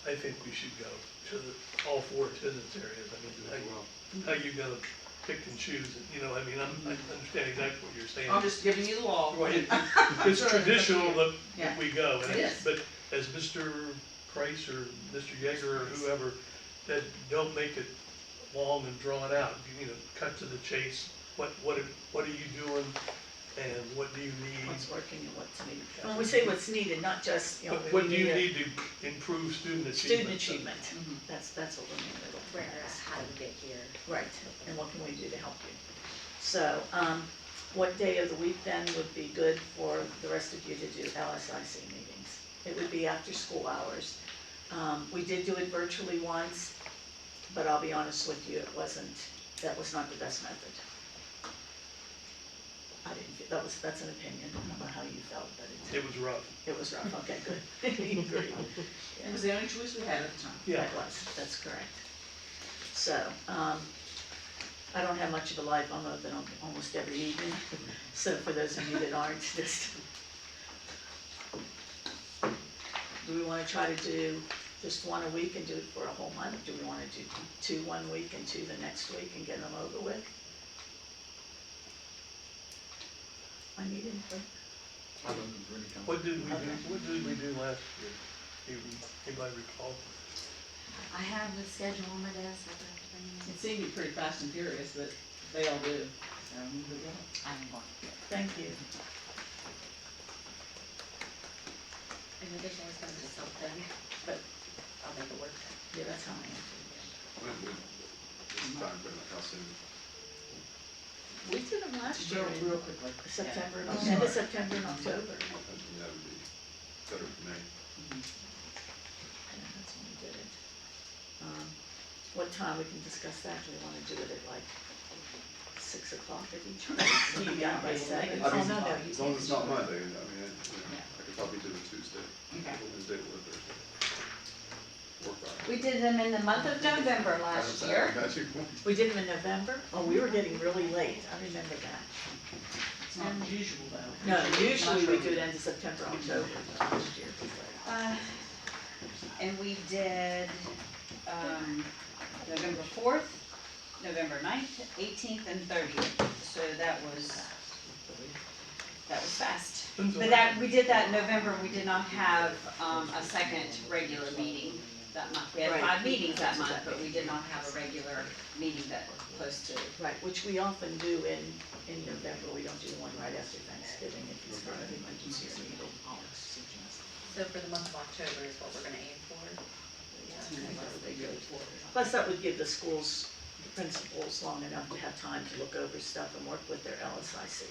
I think we should go to all 4 attendance areas. I mean, how you gonna pick and choose, you know, I mean, I understand exactly what you're saying. I'm just giving you the law. Right. It's traditional that we go, It is. but as Mr. Price or Mr. Yeager or whoever, that don't make it long and drawn out, you know, cut to the chase. What are you doing, and what do you need? What's working and what's needed. When we say what's needed, not just, you know, What we do you need need to improve student achievement? student achievement. Mhm. That's what we're mainly looking Where, at. how to get here. Right, and what can we do to help you? So, what day of the week then would be good for the rest of you to do LSIC meetings? It would be after school hours. We did do it virtually once, but I'll be honest with you, that was not the best method. I didn't feel, that's an opinion, I don't know how you felt, but It was rough. it was rough, okay, good. You agree. It was the only choice we had at the time. Yeah. That was, that's correct. So, I don't have much of a life, I'm open almost every evening, so for those of you that aren't, just, do we wanna try to do just 1 a week and do it for a whole month? Do we wanna do 2 1 week and 2 the next week and get them over with? I need input. What did we do last year? Anybody recall? I have the schedule on my desk. I'd have to bring it It seemed to be pretty fast and furious, but they all do. So, I'm going. Thank you. And there's always gonna be something, but I'll make it work. Yeah, that's how I am too. We did them last year real quickly. September, Yeah. end of September and October. Yeah, that's when we did it. What time, we can discuss that, do we wanna do it at like 6 o'clock at each place? Be out by 7? I mean, Oh, no, as long as it's not Monday, I mean, I could probably do it Tuesday, Okay. Wednesday or Thursday. We did them in the month of November last year. We did them in November? Oh, we were getting really late, I remember that. It's not usual though. No, usually we do it end of September, October, last year. And we did, November 4th, November 9th, 18th, and 30th. So that was fast. But we did that in November. We did not have, a second regular meeting that month. We had Right. 5 meetings that month, but we did not have a regular meeting that was close to. Right, which we often do in November, we don't do one right after Thanksgiving if it's not an emergency meeting. So for the month of October is what we're gonna aim for? Plus, that would give the schools, the principals long enough to have time to look over stuff and work with their LSIC.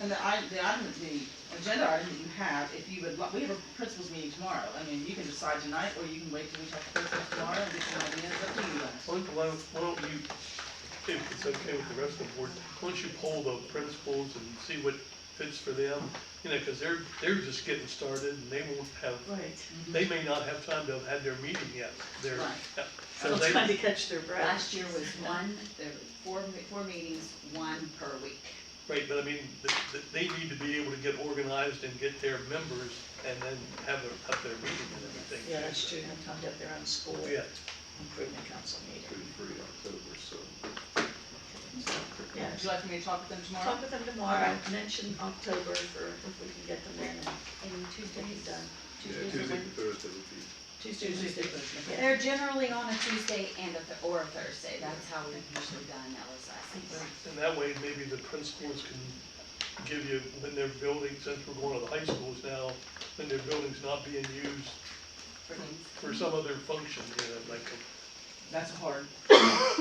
And the agenda item that you have, if you would, we have a principals meeting tomorrow. I mean, you can decide tonight, or you can wait till we talk to principals tomorrow and get some ideas. It's up to you guys. Why don't you, if it's okay with the rest of the board, why don't you poll the principals and see what fits for them? You know, cause they're just getting started and they won't have, Right. they may not have time to have had their meeting yet. They're, Right. so Still they, trying to catch their breath. Last year was there were four meetings, 1 per week. right, but I mean, they need to be able to get organized and get their members and then have their meeting and everything. Yeah, that's true, have time to have their own school Yeah. improvement council meeting. Free October, so. Yeah, Would you like for me to talk with them tomorrow? talk with them tomorrow, mention October for, if we can get them in and Tuesdays. done. Yeah, Tuesday to Thursday would be. Tuesday, Thursday. yeah. They're generally on a Tuesday and or a Thursday. That's how we've usually done LSICs. And that way, maybe the principals can give you, when their building, since we're going to the high schools now, when their building's not being used for some other function, you know, like, That's hard.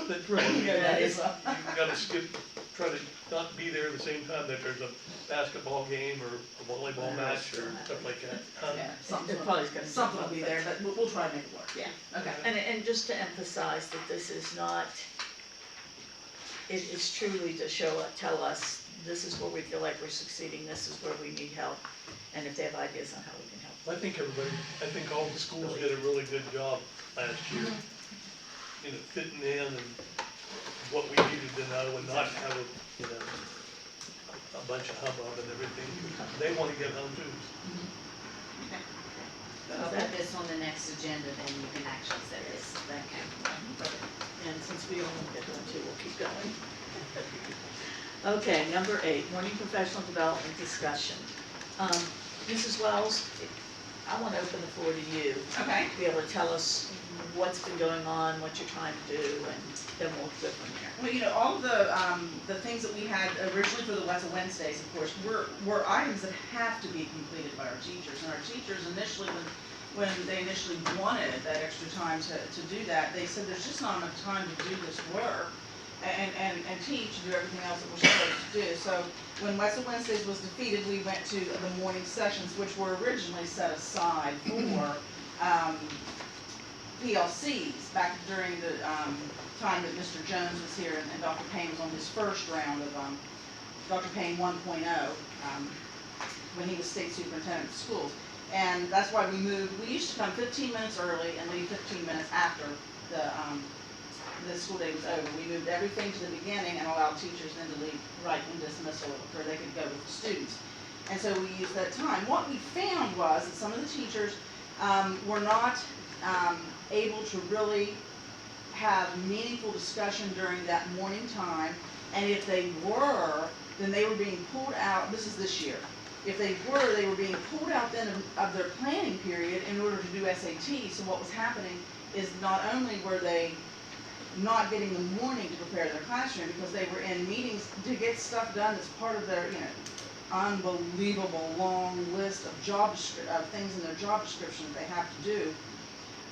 that's right. Yeah, that is. You gotta try to not be there at the same time that there's a basketball game or a volleyball match or stuff like that. Yeah, They're probably gonna. something will be there, but we'll try to make it work. Yeah. Okay. And just to emphasize that this is not, it is truly to tell us, this is where we feel like we're succeeding, this is where we need help, and if they have ideas on how we can help. I think all the schools did a really good job last year. You know, fitting in and what we needed to know and not have a bunch of hubbub and everything. They wanna get home too. I'll put this on the next agenda, then you can actually set this. Okay. And since we only get one, two, we'll keep going. Okay, number 8, morning professional development discussion. Mrs. Wells, I want to open the floor to you. Okay. Be able to tell us what's been going on, what you're trying to do, and then we'll go from there. Well, you know, all of the things that we had originally for the Wednesdays, of course, were items that have to be completed by our teachers. And our teachers initially, when they initially wanted that extra time to do that, they said there's just not enough time to do this work and teach and do everything else that we're supposed to do. So when Wednesdays was defeated, we went to the morning sessions, which were originally set aside for PLCs back during the time that Mr. Jones was here and Dr. Payne was on his first round of Dr. Payne 1.0 when he was state superintendent of schools. And that's why we moved. We used to come 15 minutes early and leave 15 minutes after the school day was over. We moved everything to the beginning and allowed teachers then to leave right in dismissal where they could go with the students. And so we used that time. What we found was that some of the teachers were not able to really have meaningful discussion during that morning time. And if they were, then they were being pulled out. This is this year. If they were being pulled out then of their planning period in order to do SAT. So what was happening is not only were they not getting the morning to prepare their classroom because they were in meetings to get stuff done that's part of their, unbelievable long list of things in their job description that they have to do.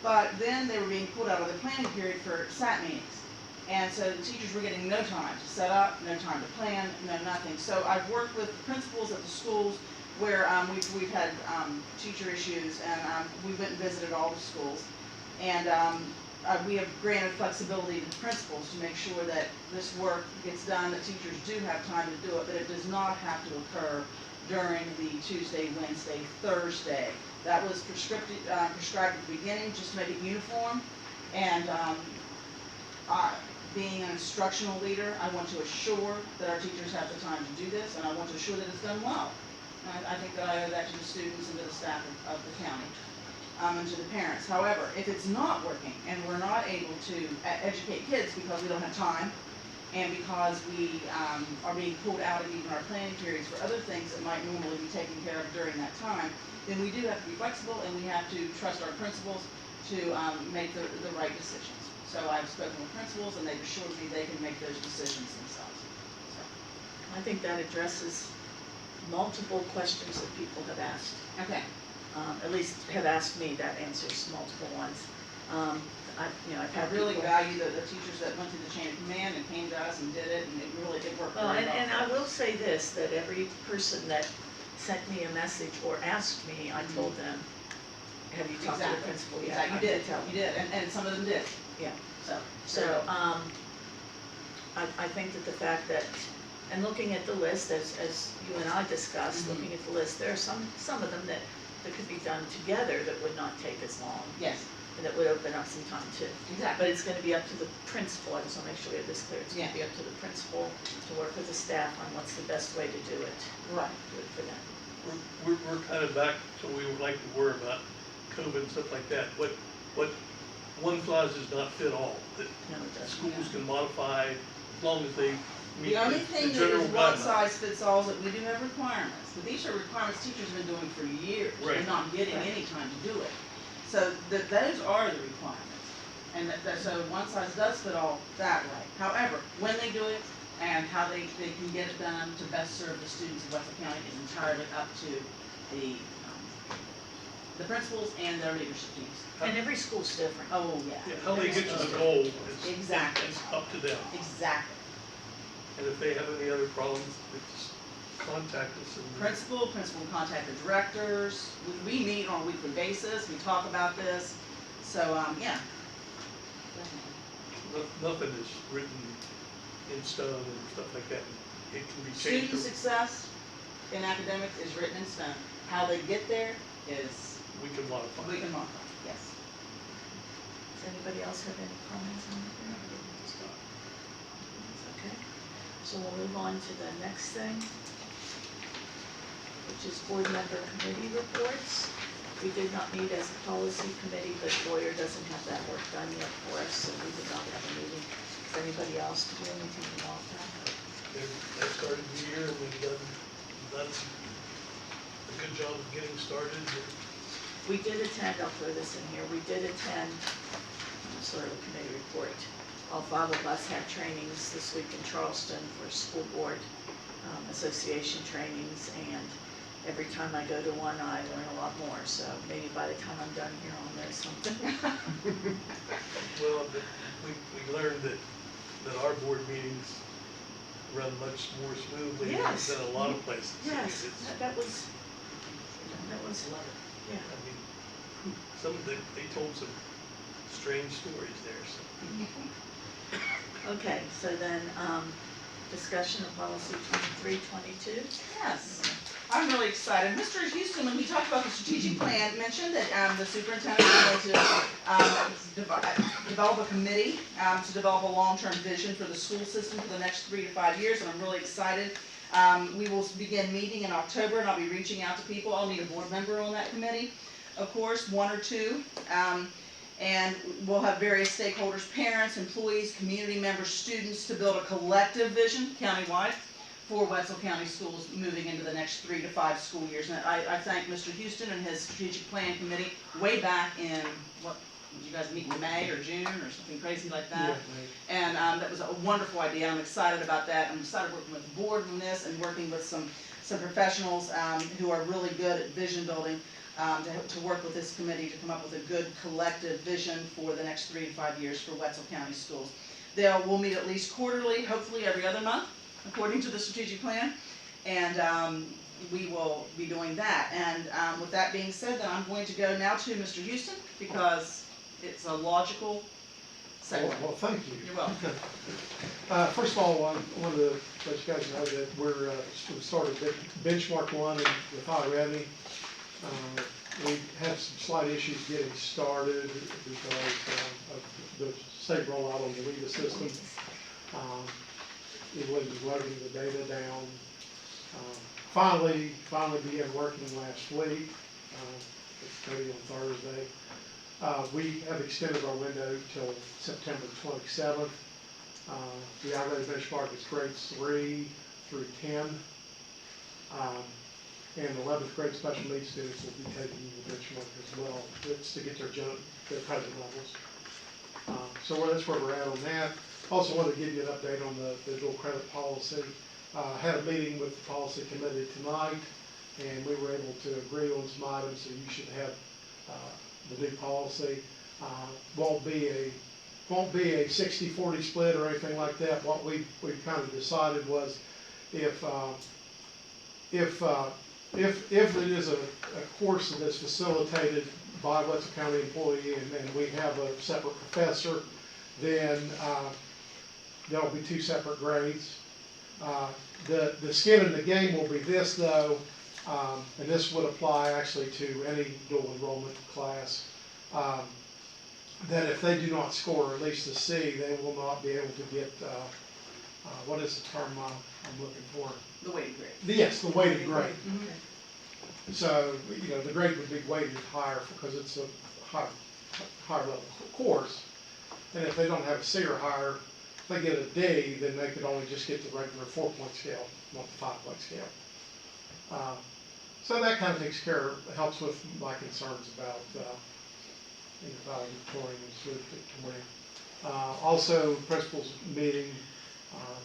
But then they were being pulled out of their planning period for SAT meetings. And so the teachers were getting no time to set up, no time to plan, no nothing. So I've worked with principals at the schools where we've had teacher issues, and we went and visited all the schools. And we have granted flexibility to the principals to make sure that this work gets done, that teachers do have time to do it, but it does not have to occur during the Tuesday, Wednesday, Thursday. That was prescribed at the beginning, just to make it uniform. And being an instructional leader, I want to assure that our teachers have the time to do this, and I want to assure that it's done well. And I think that I owe that to the students and to the staff of the county, and to the parents. However, if it's not working and we're not able to educate kids because we don't have time, and because we are being pulled out of even our planning periods for other things that might normally be taken care of during that time, then we do have to be flexible, and we have to trust our principals to make the right decisions. So I've spoken with principals, and they've assured me they can make those decisions themselves. So, I think that addresses multiple questions that people have asked. okay. At least have asked me, that answers multiple ones. I've I had really people. value the teachers that went through the chain of command and came to us and did it, and it really did work Well, very well. and I will say this, that every person that sent me a message or asked me, I told them, have you talked to the principal yet? Exactly, I you did, tell them. you did, and some of them did. Yeah. So, I think that the fact that, and looking at the list, as you and I discussed, Mhm. looking at the list, there are some of them that could be done together that would not take as long, yes, and that would open up some time too. But exactly. it's gonna be up to the principal, I just wanna make sure we have this clear, it's gonna be up to the principal to work with the staff on what's the best way to do it. Right. Do it for them. We're kind of back to what we would like to worry about COVID and stuff like that. What one size does not fit all, that No, it doesn't. schools can modify as long as they meet The only the thing that general is one guidelines. size fits all is that we do have requirements, but these are requirements teachers have been doing for years Right. and not getting any time to do it. So those are the requirements, and so one size does fit all that way. However, when they do it and how they can get it done to best serve the students of Wetzel County is entirely up to the principals and their leadership teams. And every school's different. Oh, yeah. Yeah, how they get to the goal is Exactly. up to them. Exactly. And if they have any other problems, they just contact us and. Principal contact the directors. We meet on a weekly basis. We talk about this. So, yeah. Nothing is written in stone and stuff like that. It can be changed. Student success in academics is written in stone. How they get there is, We can modify. we can modify, yes. Does anybody else have any comments on that? Okay, so we'll move on to the next thing, which is board member committee reports. We did not meet as a policy committee, but Boyer doesn't have that work done yet for us, so we did not have a meeting. Does anybody else do anything about that? They started the year and we've done a good job of getting started. We did attend, I'll throw this in here, we did attend, sort of a committee report. All 5 of us had trainings this week in Charleston for school board association trainings, and every time I go to one, I learn a lot more, so maybe by the time I'm done here, I'll know something. Well, we learned that our board meetings run much more smoothly Yes. than a lot of places. Yes, It's- that was, yeah. I mean, they told some strange stories there, so. Okay, so then, discussion of policy 2322. Yes, I'm really excited. Mr. Houston, when he talked about the strategic plan, mentioned that the superintendent wanted to develop a committee to develop a long-term vision for the school system for the next 3 to 5 years, and I'm really excited. We will begin meeting in October, and I'll be reaching out to people. I'll need a board member on that committee, of course, 1 or 2. And we'll have various stakeholders, parents, employees, community members, students, to build a collective vision countywide for Wetzel County schools moving into the next 3 to 5 school years. And I thank Mr. Houston and his strategic plan committee way back in, did you guys meet in May or June or something crazy like that? Yeah, And that was a wonderful idea. I'm excited about that. I'm excited working with the board on this and working with some professionals who are really good at vision building to work with this committee to come up with a good collective vision for the next 3 to 5 years for Wetzel County schools. We'll meet at least quarterly, hopefully every other month, according to the strategic plan. And we will be doing that. And with that being said, then I'm going to go now to Mr. Houston, because it's a logical segue. Well, thank you. You're welcome. First of all, I wanted to let you guys know that we started benchmark 1 with iReady. We had some slight issues getting started because of the state rollout on the WEVA system. It wasn't loading the data down. Finally began working last week, maybe on Thursday. We have extended our window till September 27th. The iReady benchmark is grades 3 through 10. And 11th grade special needs students will be taking the benchmark as well. It's to get their credit levels. So that's where we're at on that. Also wanted to give you an update on the dual credit policy. Had a meeting with the policy committee tonight, and we were able to agree on some items, so you should have the new policy. Won't be a 60-40 split or anything like that. What we kind of decided was if it is a course that is facilitated by Wetzel County employee and we have a separate professor, then there'll be 2 separate grades. The skin in the game will be this though, and this would apply actually to any dual enrollment class, that if they do not score at least a C, they will not be able to get, what is the term I'm looking for? The weighted grade. Yes, the weighted grade. Okay. So, the grade would be weighted higher because it's a higher level course. And if they don't have a C or higher, if they get a D, then they could only just get the regular 4-point scale, not the 5-point scale. So that kind of helps with my concerns about valedictorian and salutatorian. Also, principals meeting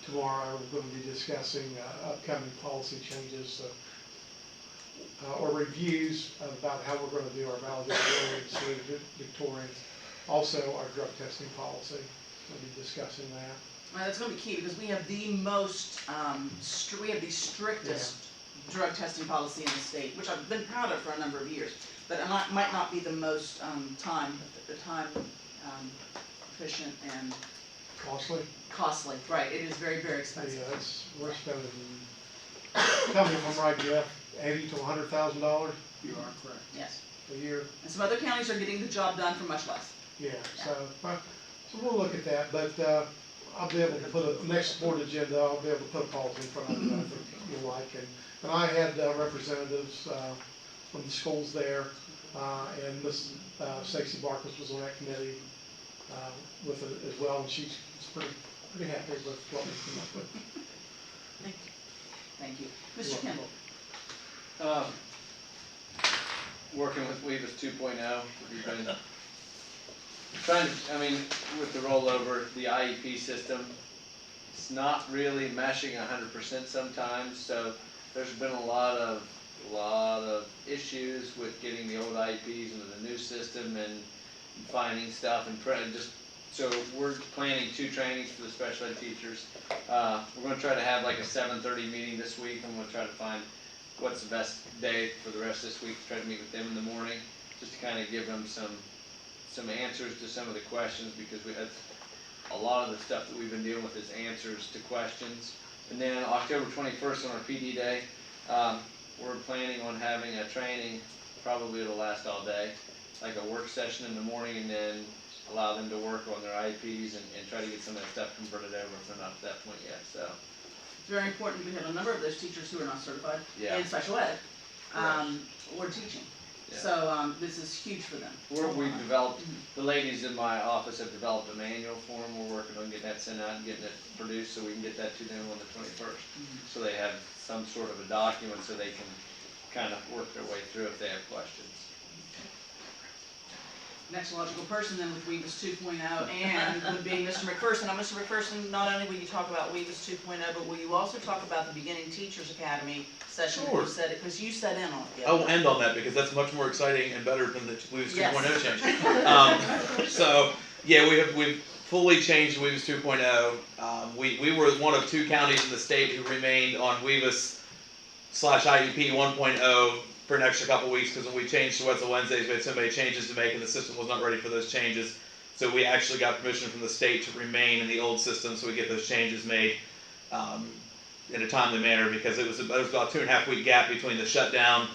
tomorrow, we're going to be discussing upcoming policy changes or reviews about how we're going to do our valedictorian and salutatorian. Also, our drug testing policy, we'll be discussing that. That's going to be key because we have the most, we have the strictest drug testing policy in the state, which I've been proud of for a number of years. But it might not be the most time efficient and Costly. Right, it is very, very expensive. Yeah, we're spending, tell me if I'm right, Jeff, $80,000 to $100,000 You are correct. Yes. a year. And some other counties are getting the job done for much less. Yeah, so we'll look at that, but I'll be able to put next board agenda, I'll be able to put a policy in front of you that I think you'll like. And I had representatives from the schools there, and Miss Stacy Barkus was on that committee with it as well, and she's pretty happy with what we came up with. Thank you. Mr. Kimball. Working with WEVA's 2.0, we've been trying to, with the rollover, the IEP system, it's not really meshing 100% sometimes, so there's been a lot of issues with getting the old IEPs into the new system and finding stuff and so we're planning 2 trainings for the special ed teachers. We're going to try to have like a 7:30 meeting this week. I'm going to try to find what's the best day for the rest of this week to try to meet with them in the morning, just to kind of give them some answers to some of the questions, because a lot of the stuff that we've been dealing with is answers to questions. And then October 21st on our PD day, we're planning on having a training, probably it'll last all day, like a work session in the morning, and then allow them to work on their IEPs and try to get some of that stuff converted over if they're not at that point yet, so. It's very important. We have a number of those teachers who are not certified Yeah. in special ed or teaching. Yeah. So this is huge for them. We've developed, the ladies in my office have developed a manual for them. We're working on getting that sent out and getting it produced so we can get that to them on the 21st. So they have some sort of a document so they can kind of work their way through if they have questions. Next logical person then with WEVA's 2.0 and would be Mr. McPherson. Now, Mr. McPherson, not only will you talk about WEVA's 2.0, but will you also talk about the Beginning Teachers Academy session that you Sure. said it, because you sat in on it. I will end on that because that's much more exciting and better than the WEVA's Yes. 2.0 change. So yeah, we've fully changed WEVA's 2.0. We were one of 2 counties in the state who remained on WEVA's/IEP 1.0 for an extra couple weeks, because when we changed to Wetzel Wednesdays, we had so many changes to make and the system was not ready for those changes. So we actually got permission from the state to remain in the old system, so we get those changes made in a timely manner, because it was about a 2.5 week gap between the shutdown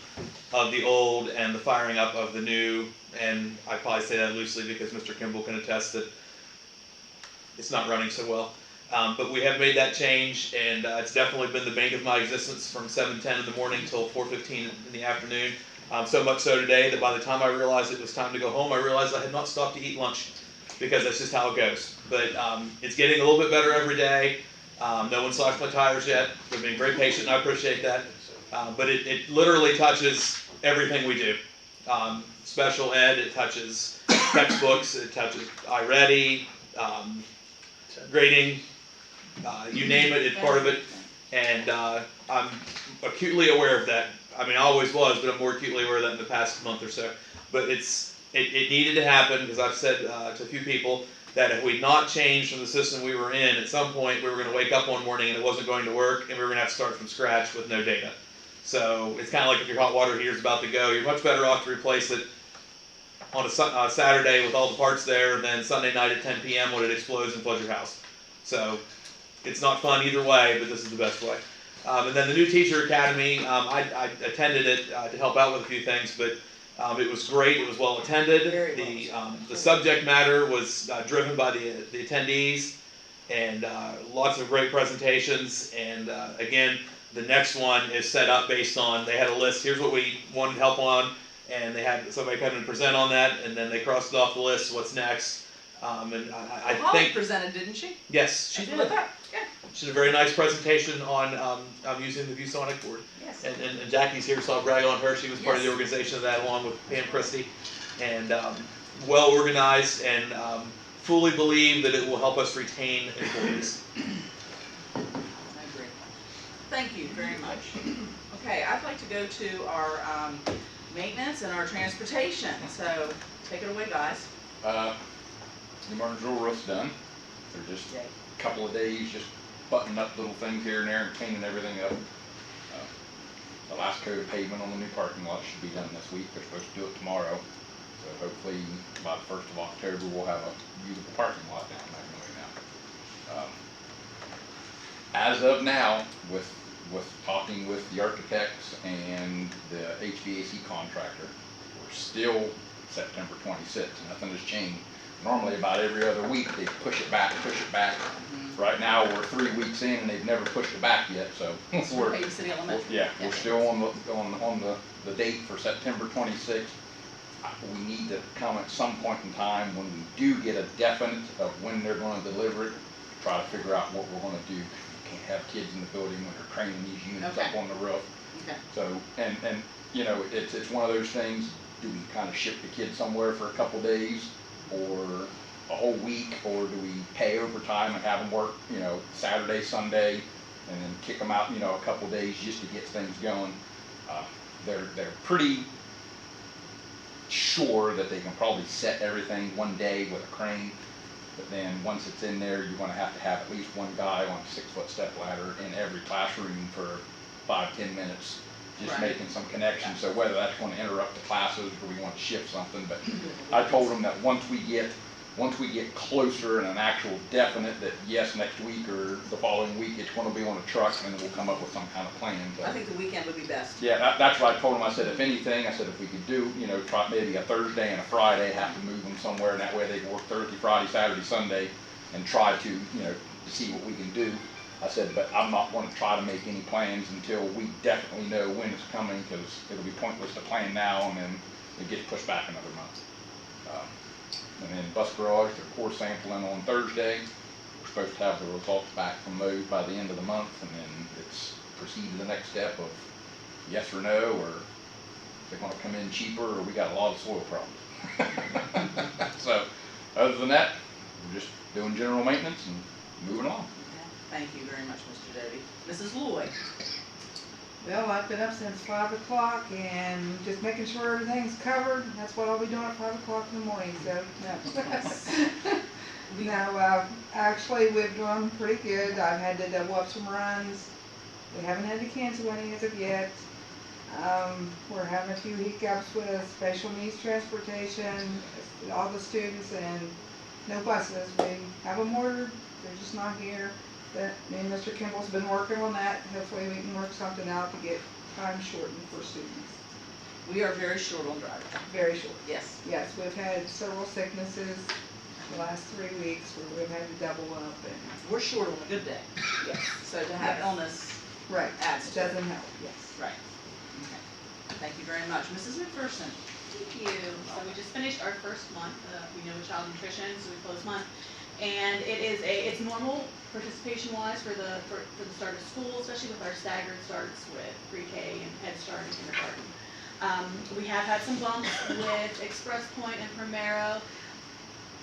of the old and the firing up of the new. And I probably say that loosely because Mr. Kimball can attest that it's not running so well. But we have made that change, and it's definitely been the bane of my existence from 7:10 in the morning till 4:15 in the afternoon. So much so today that by the time I realized it was time to go home, I realized I had not stopped to eat lunch, because that's just how it goes. But it's getting a little bit better every day. No one slashed my tires yet. They've been very patient, and I appreciate that. But it literally touches everything we do. Special ed, it touches textbooks, it touches iReady, grading, you name it, it's part of it. And I'm acutely aware of that. I mean, I always was, but I'm more acutely aware of that in the past month or so. But it needed to happen, because I've said to a few people that if we'd not changed from the system we were in, at some point we were going to wake up one morning and it wasn't going to work, and we were going to have to start from scratch with no data. So it's kind of like if your hot water heater is about to go, you're much better off to replace it on a Saturday with all the parts there than Sunday night at 10 p.m. when it explodes and floods your house. So it's not fun either way, but this is the best way. And then the new teacher academy, I attended it to help out with a few things, but it was great. It was well attended. The subject matter was driven by the attendees, and lots of great presentations. And again, the next one is set up based on, they had a list, here's what we wanted help on, and they had somebody come and present on that, and then they crossed it off the list, what's next. And I Holly think, presented, didn't she? yes, she did. Yeah. She did a very nice presentation on using the ViewSonic board. Yes. And Jackie's here, so I'll brag on her. She was part of the Yes. organization of that, along with Pam Christie. And well organized, and fully believe that it will help us retain employees. I agree. Thank you very much. Okay, I'd like to go to our maintenance and our transportation. So take it away, guys. The Martinsville roof's done. They're just a couple of days, just buttoning up little things here and there and cleaning everything up. The last coat of pavement on the new parking lot should be done this week. They're supposed to do it tomorrow. So hopefully by the 1st of October we'll have a beautiful parking lot down Magnolia now. As of now, with talking with the architects and the HVAC contractor, we're still September 26th. Nothing has changed. Normally about every other week they push it back. Right now we're 3 weeks in and they've never pushed it back yet, so we're still on the date for September 26th. We need to come at some point in time when we do get a definite of when they're going to deliver it, try to figure out what we're going to do. We can't have kids in the building when they're craning these units up on the roof. Okay. So, and you know, it's one of those things, do we kind of ship the kids somewhere for a couple days or a whole week, or do we pay overtime and have them work, you know, Saturday, Sunday, and then kick them out, you know, a couple days just to get things going? They're pretty sure that they can probably set everything one day with a crane, but then once it's in there, you're going to have at least one guy on a 6-foot step ladder in every classroom for 5-10 minutes, just making some connections. So whether that's going to interrupt the classes or we want to shift something, but I told them that once we get closer and an actual definite that yes, next week or the following week it's going to be on a truck, and then we'll come up with some kind of plan. But I think the weekend would be best. yeah, that's what I told them. I said, if anything, I said if we could do, you know, try maybe a Thursday and a Friday, have to move them somewhere, and that way they can work Thursday, Friday, Saturday, Sunday, and try to, you know, to see what we can do. I said, but I'm not going to try to make any plans until we definitely know when it's coming, because it'll be pointless to plan now and then it gets pushed back another month. And then bus garage, they're core sampling on Thursday. We're supposed to have the results back from those by the end of the month, and then it's proceed to the next step of yes or no, or they're going to come in cheaper, or we got a lot of soil problems. So other than that, we're just doing general maintenance and moving on. Thank you very much, Mr. Doty. Mrs. Lloyd. Well, I've been up since 5 o'clock and just making sure everything's covered. That's what I'll be doing at 5 o'clock in the morning, so. No, actually we've done pretty good. I've had to double up some runs. We haven't had to cancel any as of yet. We're having a few hiccups with special needs transportation, all the students, and no buses. We have them ordered, they're just not here. That, me and Mr. Kimball's been working on that. Hopefully we can work something out to get time shortened for students. We are very short on drivers. Very short. Yes. Yes, we've had several sicknesses the last 3 weeks where we've had to double up and, We're short on a good day. yes. So to have illness Right, adds to it. doesn't help, yes. Right. Okay. Thank you very much. Mrs. McPherson? Thank you. So we just finished our first month, we know child nutrition, so we closed month. And it's normal participation wise for the start of school, especially with our staggered starts with pre-K and Head Start and kindergarten. We have had some bumps with Express Point and Primero.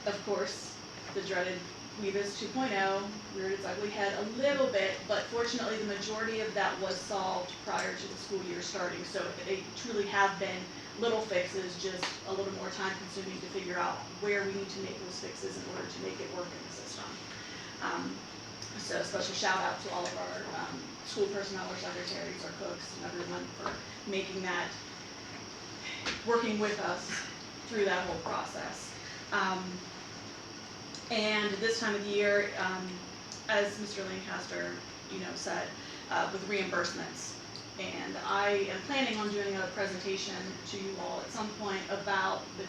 Of course, the dreaded Weavis 2.0 reared its ugly head a little bit, but fortunately the majority of that was solved prior to the school year starting. So they truly have been little fixes, just a little more time consuming to figure out where we need to make those fixes in order to make it work in the system. So a special shout out to all of our school personnel, our secretaries, our cooks, and everyone for making that, working with us through that whole process. And this time of the year, as Mr. Lancaster, said, with reimbursements. And I am planning on doing a presentation to you all at some point about the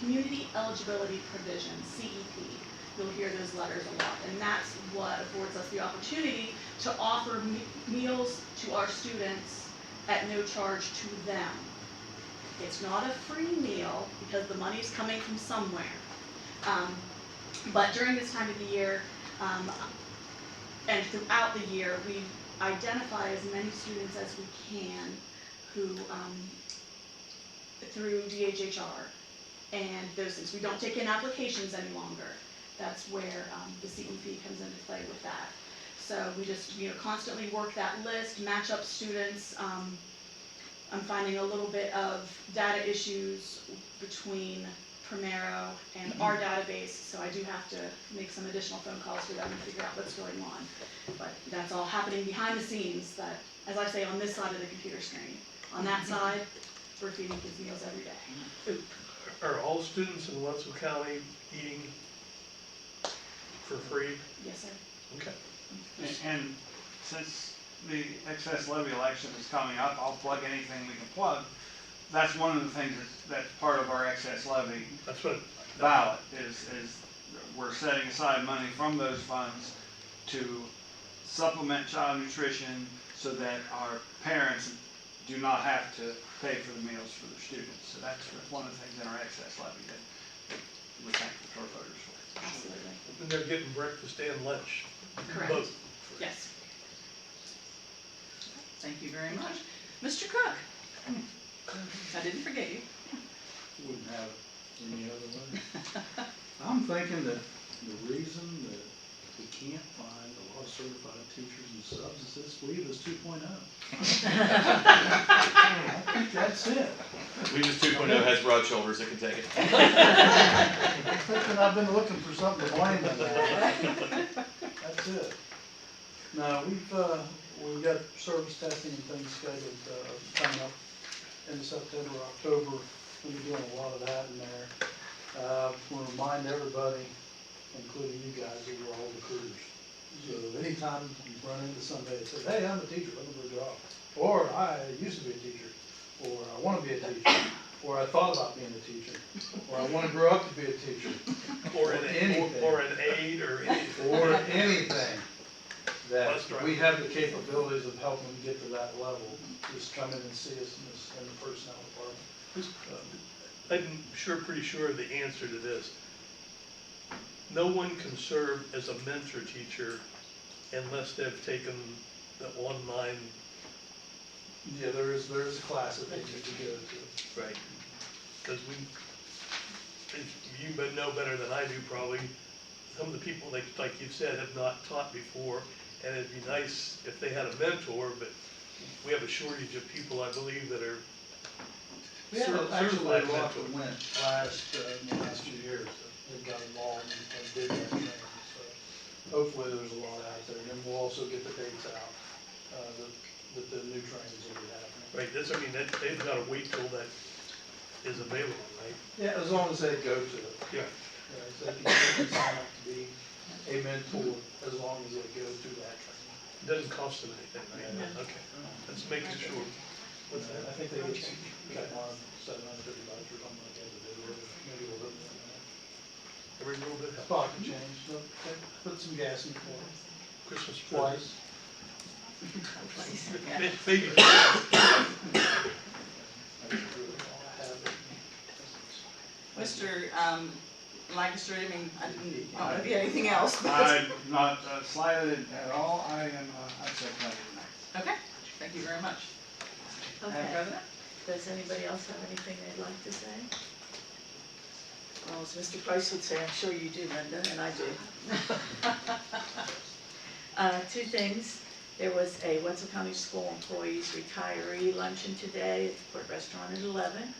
community eligibility provision, CEP. You'll hear those letters a lot, and that's what affords us the opportunity to offer meals to our students at no charge to them. It's not a free meal because the money's coming from somewhere. But during this time of the year, and throughout the year, we identify as many students as we can who, through DHHR and those things. We don't take in applications any longer. That's where the CEP comes into play with that. So we just constantly work that list, match up students. I'm finding a little bit of data issues between Primero and our database, so I do have to make some additional phone calls for them to figure out what's going on. But that's all happening behind the scenes, that, as I say, on this side of the computer screen. On that side, we're feeding kids meals every day. Are all students in Wetzel County eating for free? Yes, sir. Okay. And since the excess levy election is coming up, I'll plug anything we can plug. That's one of the things that's part of our excess levy That's what. ballot is we're setting aside money from those funds to supplement child nutrition so that our parents do not have to pay for the meals for their students. So that's one of the things in our excess levy that we're thankful to our voters for. Absolutely. And they're getting breakfast and lunch. Correct. Both. Yes. Thank you very much. Mr. Cook? I didn't forget you. Wouldn't have it any other way. I'm thinking that the reason that we can't find a lot of certified teachers and subs is this Weavis 2.0. I think that's it. Weavis 2.0 has broad shoulders that can take it. I'm thinking I've been looking for something to blame on that. That's it. No, we've got service testing and things scheduled coming up in September, October. We'll be doing a lot of that in there. Want to remind everybody, including you guys, that we're all recruiters. So anytime you run into somebody that says, "Hey, I'm a teacher, looking for a job," or "I used to be a teacher," or "I want to be a teacher," or "I thought about being a teacher," or "I want to grow up to be a teacher," Or an anything. or an aide or anything. or anything that That's right. we have the capabilities of helping them get to that level, just come in and see us in the personnel department. I'm pretty sure of the answer to this. No one can serve as a mentor teacher unless they've taken the online. Yeah, there is a class that they need to go to. Right. Because you know better than I do probably, some of the people, like you've said, have not taught before, and it'd be nice if they had a mentor, but we have a shortage of people, I believe, that are We have actually a certified lot that mentors. went in the last few years that got involved and did that training. So hopefully there's a lot out there, and then we'll also get the dates out, that the new trainings will be happening. Right, they've got to wait till that is available, right? Yeah, as long as they go to it. Yeah. So they can sign up to be a mentor as long as they go through that training. It doesn't cost them anything, right? No. Okay, let's make sure. What's that? I think they get $750 or something like that to do it, maybe a little bit more than that. Every little bit helps. Pocket change, so they put some gas in the car Christmas present. twice. Maybe. Mr. Lancaster, I mean, I didn't, I don't know if you had anything else, but. I'm not slighted at all, I am, I'd say pleasure tonight. Okay, thank you very much. Madam Okay. President? Does anybody else have anything they'd like to say? Well, as Mr. Price would say, I'm sure you do, Linda, and I do. Two things. There was a Wetzel County School Employees Retiree Luncheon today at the Court Restaurant at 11.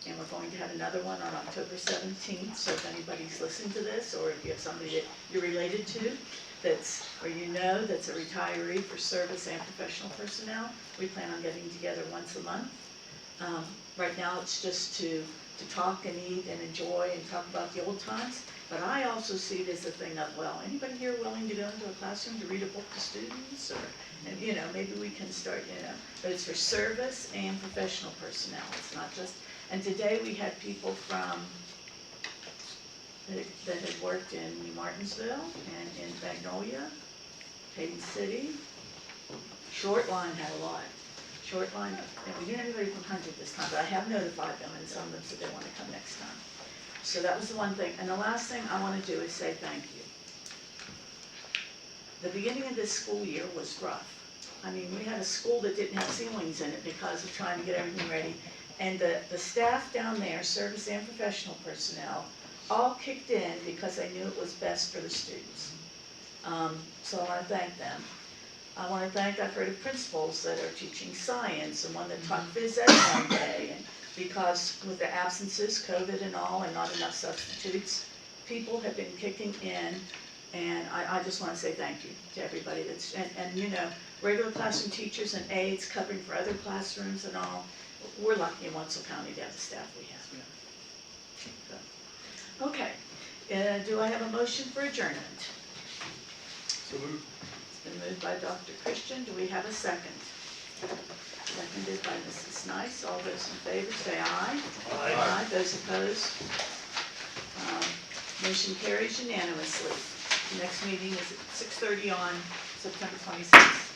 And we're going to have another one on October 17th. So if anybody's listening to this, or if you have somebody that you're related to, that's, or you know, that's a retiree for service and professional personnel, we plan on getting together once a month. Right now, it's just to talk and eat and enjoy and talk about the old times. But I also see it as a thing of, well, anybody here willing to go into a classroom to read a book to students? Or, and you know, maybe we can start, you know, but it's for service and professional personnel. It's not just, and today we had people from, that had worked in Martinsville and in Magnolia, Hayden City. Short Line had a lot. Short Line, and we didn't have anybody from Hunter this time, but I have notified them, and some of them said they want to come next time. So that was the one thing. And the last thing I want to do is say thank you. The beginning of this school year was rough. I mean, we had a school that didn't have ceilings in it because of trying to get everything ready. And the staff down there, service and professional personnel, all kicked in because they knew it was best for the students. So I want to thank them. I want to thank, I've heard of principals that are teaching science and one that taught phys ed one day. And because with the absences, COVID and all, and not enough substitutes, people have been kicking in. And I just want to say thank you to everybody that's, and you know, regular classroom teachers and aides covering for other classrooms and all. We're lucky in Wetzel County to have the staff we have. So, okay, do I have a motion for adjournment? So moved. It's been moved by Dr. Christian. Do we have a second? Seconded by Mrs. Nice. All those in favor say aye. Aye. Those opposed? Motion carries unanimously. The next meeting is at 6:30 on September 26th.